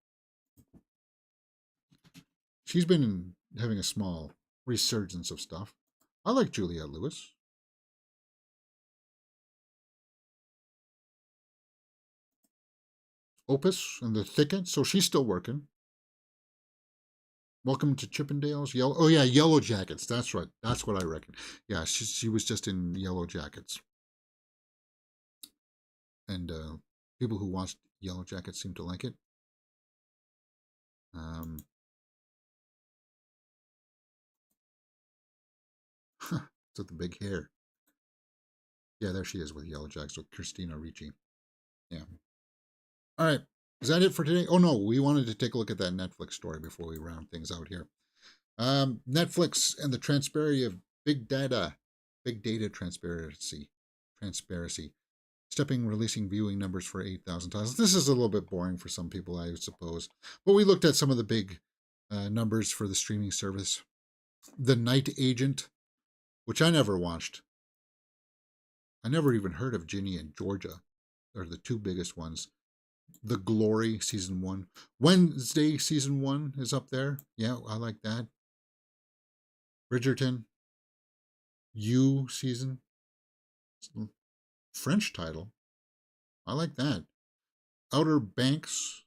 She's been having a small resurgence of stuff. I like Juliette Lewis. Opus and The Thicket, so she's still working. Welcome to Chippendales. Yellow Jackets. That's right. That's what I reckon. Yeah, she was just in Yellow Jackets. And people who watched Yellow Jackets seem to like it. With the big hair. Yeah, there she is with Yellow Jackets with Christina Ricci. Yeah. All right. Is that it for today? Oh, no. We wanted to take a look at that Netflix story before we round things out here. Netflix and the transparency of big data transparency. Releasing viewing numbers for 8,000 titles. This is a little bit boring for some people, I suppose. But we looked at some of the big numbers for the streaming service. The Night Agent, which I never watched. I never even heard of Ginny and Georgia. They're the two biggest ones. The Glory season 1. Wednesday season 1 is up there. Yeah, I like that. Bridgerton. You season. French title. I like that. Outer Banks.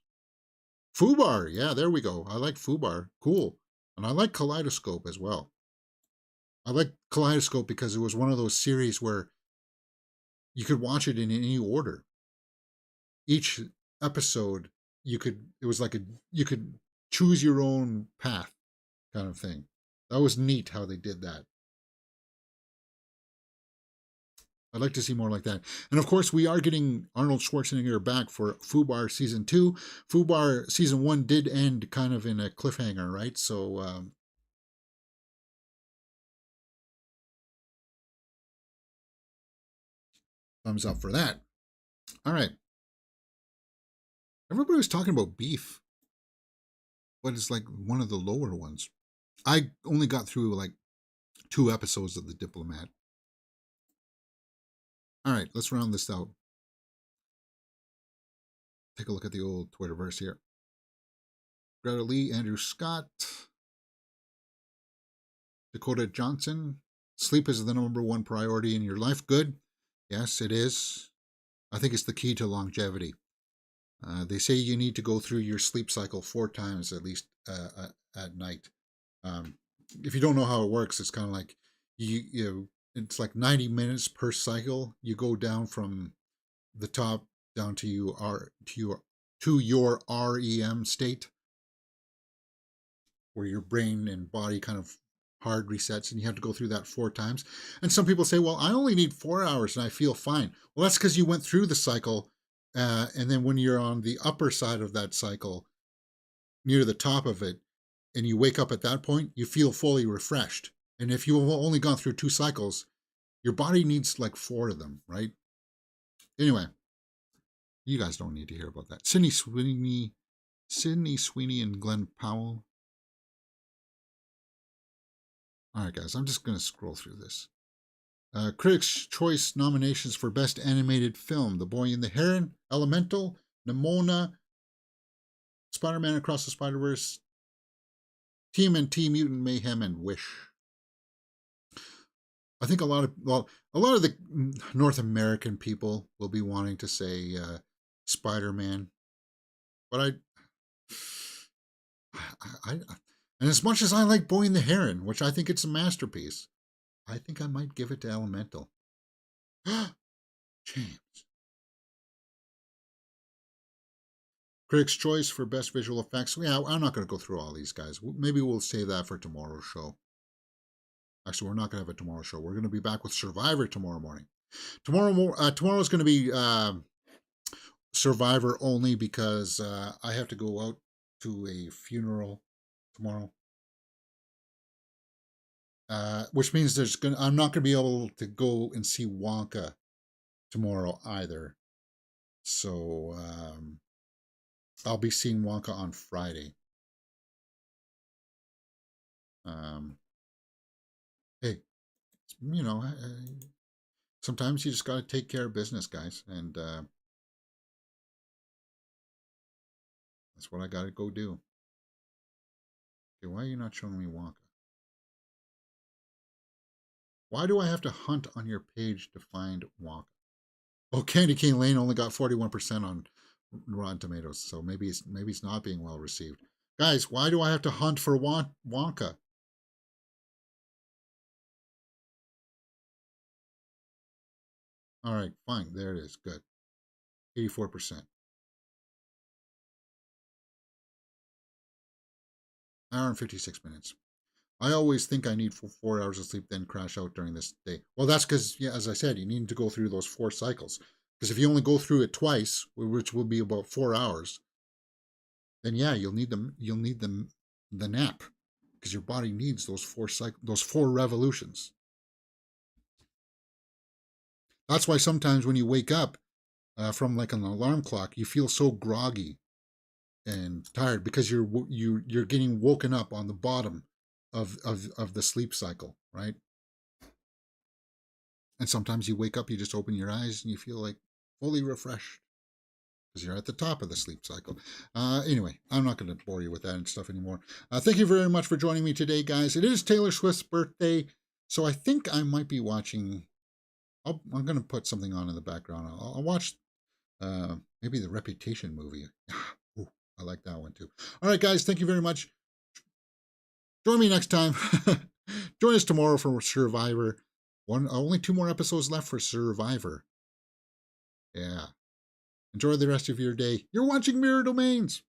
Fubar. Yeah, there we go. I like Fubar. Cool. And I like Kaleidoscope as well. I like Kaleidoscope because it was one of those series where you could watch it in any order. Each episode, it was like you could choose your own path kind of thing. That was neat how they did that. I'd like to see more like that. And of course, we are getting Arnold Schwarzenegger back for Fubar season 2. Fubar season 1 did end kind of in a cliffhanger, right? So, thumbs up for that. All right. Everybody was talking about Beef, but it's like one of the lower ones. I only got through like 2 episodes of The Diplomat. All right, let's round this out. Take a look at the old Twitterverse here. Greta Lee, Andrew Scott, Dakota Johnson. Sleep is the #1 priority in your life. Good. Yes, it is. I think it's the key to longevity. They say you need to go through your sleep cycle 4 times at least at night. If you don't know how it works, it's kind of like it's like 90 minutes per cycle. You go down from the top down to your REM state, where your brain and body kind of hard resets, and you have to go through that 4 times. And some people say, well, I only need 4 hours and I feel fine. Well, that's because you went through the cycle, and then when you're on the upper side of that cycle, near the top of it, and you wake up at that point, you feel fully refreshed. And if you've only gone through 2 cycles, your body needs like 4 of them, right? Anyway, you guys don't need to hear about that. Sydney Sweeney and Glenn Powell. All right, guys, I'm just going to scroll through this. Critics' Choice nominations for Best Animated Film: The Boy and the Heron, Elemental, Nimona, Spider-Man Across the Spider-Verse, TMNT, Mutant Mayhem, and Wish. I think a lot of the North American people will be wanting to say Spider-Man, but and as much as I like Boy and the Heron, which I think it's a masterpiece, I think I might give it to Elemental. James. Critics' Choice for Best Visual Effects. Yeah, I'm not going to go through all these guys. Maybe we'll save that for tomorrow's show. Actually, we're not going to have a tomorrow show. We're going to be back with Survivor tomorrow morning. Tomorrow's going to be Survivor only because I have to go out to a funeral tomorrow. Which means I'm not going to be able to go and see Wonka tomorrow either. So I'll be seeing Wonka on Friday. Hey, you know, sometimes you just got to take care of business, guys, and that's what I got to go do. Okay, why are you not showing me Wonka? Why do I have to hunt on your page to find Wonka? Oh, Candy Cane Lane only got 41% on Rotten Tomatoes, so maybe it's not being well received. Guys, why do I have to hunt for Wonka? All right, fine. There it is. Good. 84%. Hour and 56 minutes. I always think I need 4 hours of sleep, then crash out during this day. Well, that's because, yeah, as I said, you need to go through those 4 cycles. Because if you only go through it twice, which will be about 4 hours, then yeah, you'll need the nap, because your body needs those 4 revolutions. That's why sometimes when you wake up from like an alarm clock, you feel so groggy and tired because you're getting woken up on the bottom of the sleep cycle, right? And sometimes you wake up, you just open your eyes and you feel like fully refreshed. because you're at the top of the sleep cycle. Anyway, I'm not going to bore you with that and stuff anymore. Thank you very much for joining me today, guys. It is Taylor Swift's birthday, so I think I might be watching... I'm going to put something on in the background. I'll watch maybe the Reputation movie. Ooh, I like that one too. All right, guys, thank you very much. Join me next time. Join us tomorrow for Survivor. Only 2 more episodes left for Survivor. Yeah. Enjoy the rest of your day. You're watching Mirror Domains.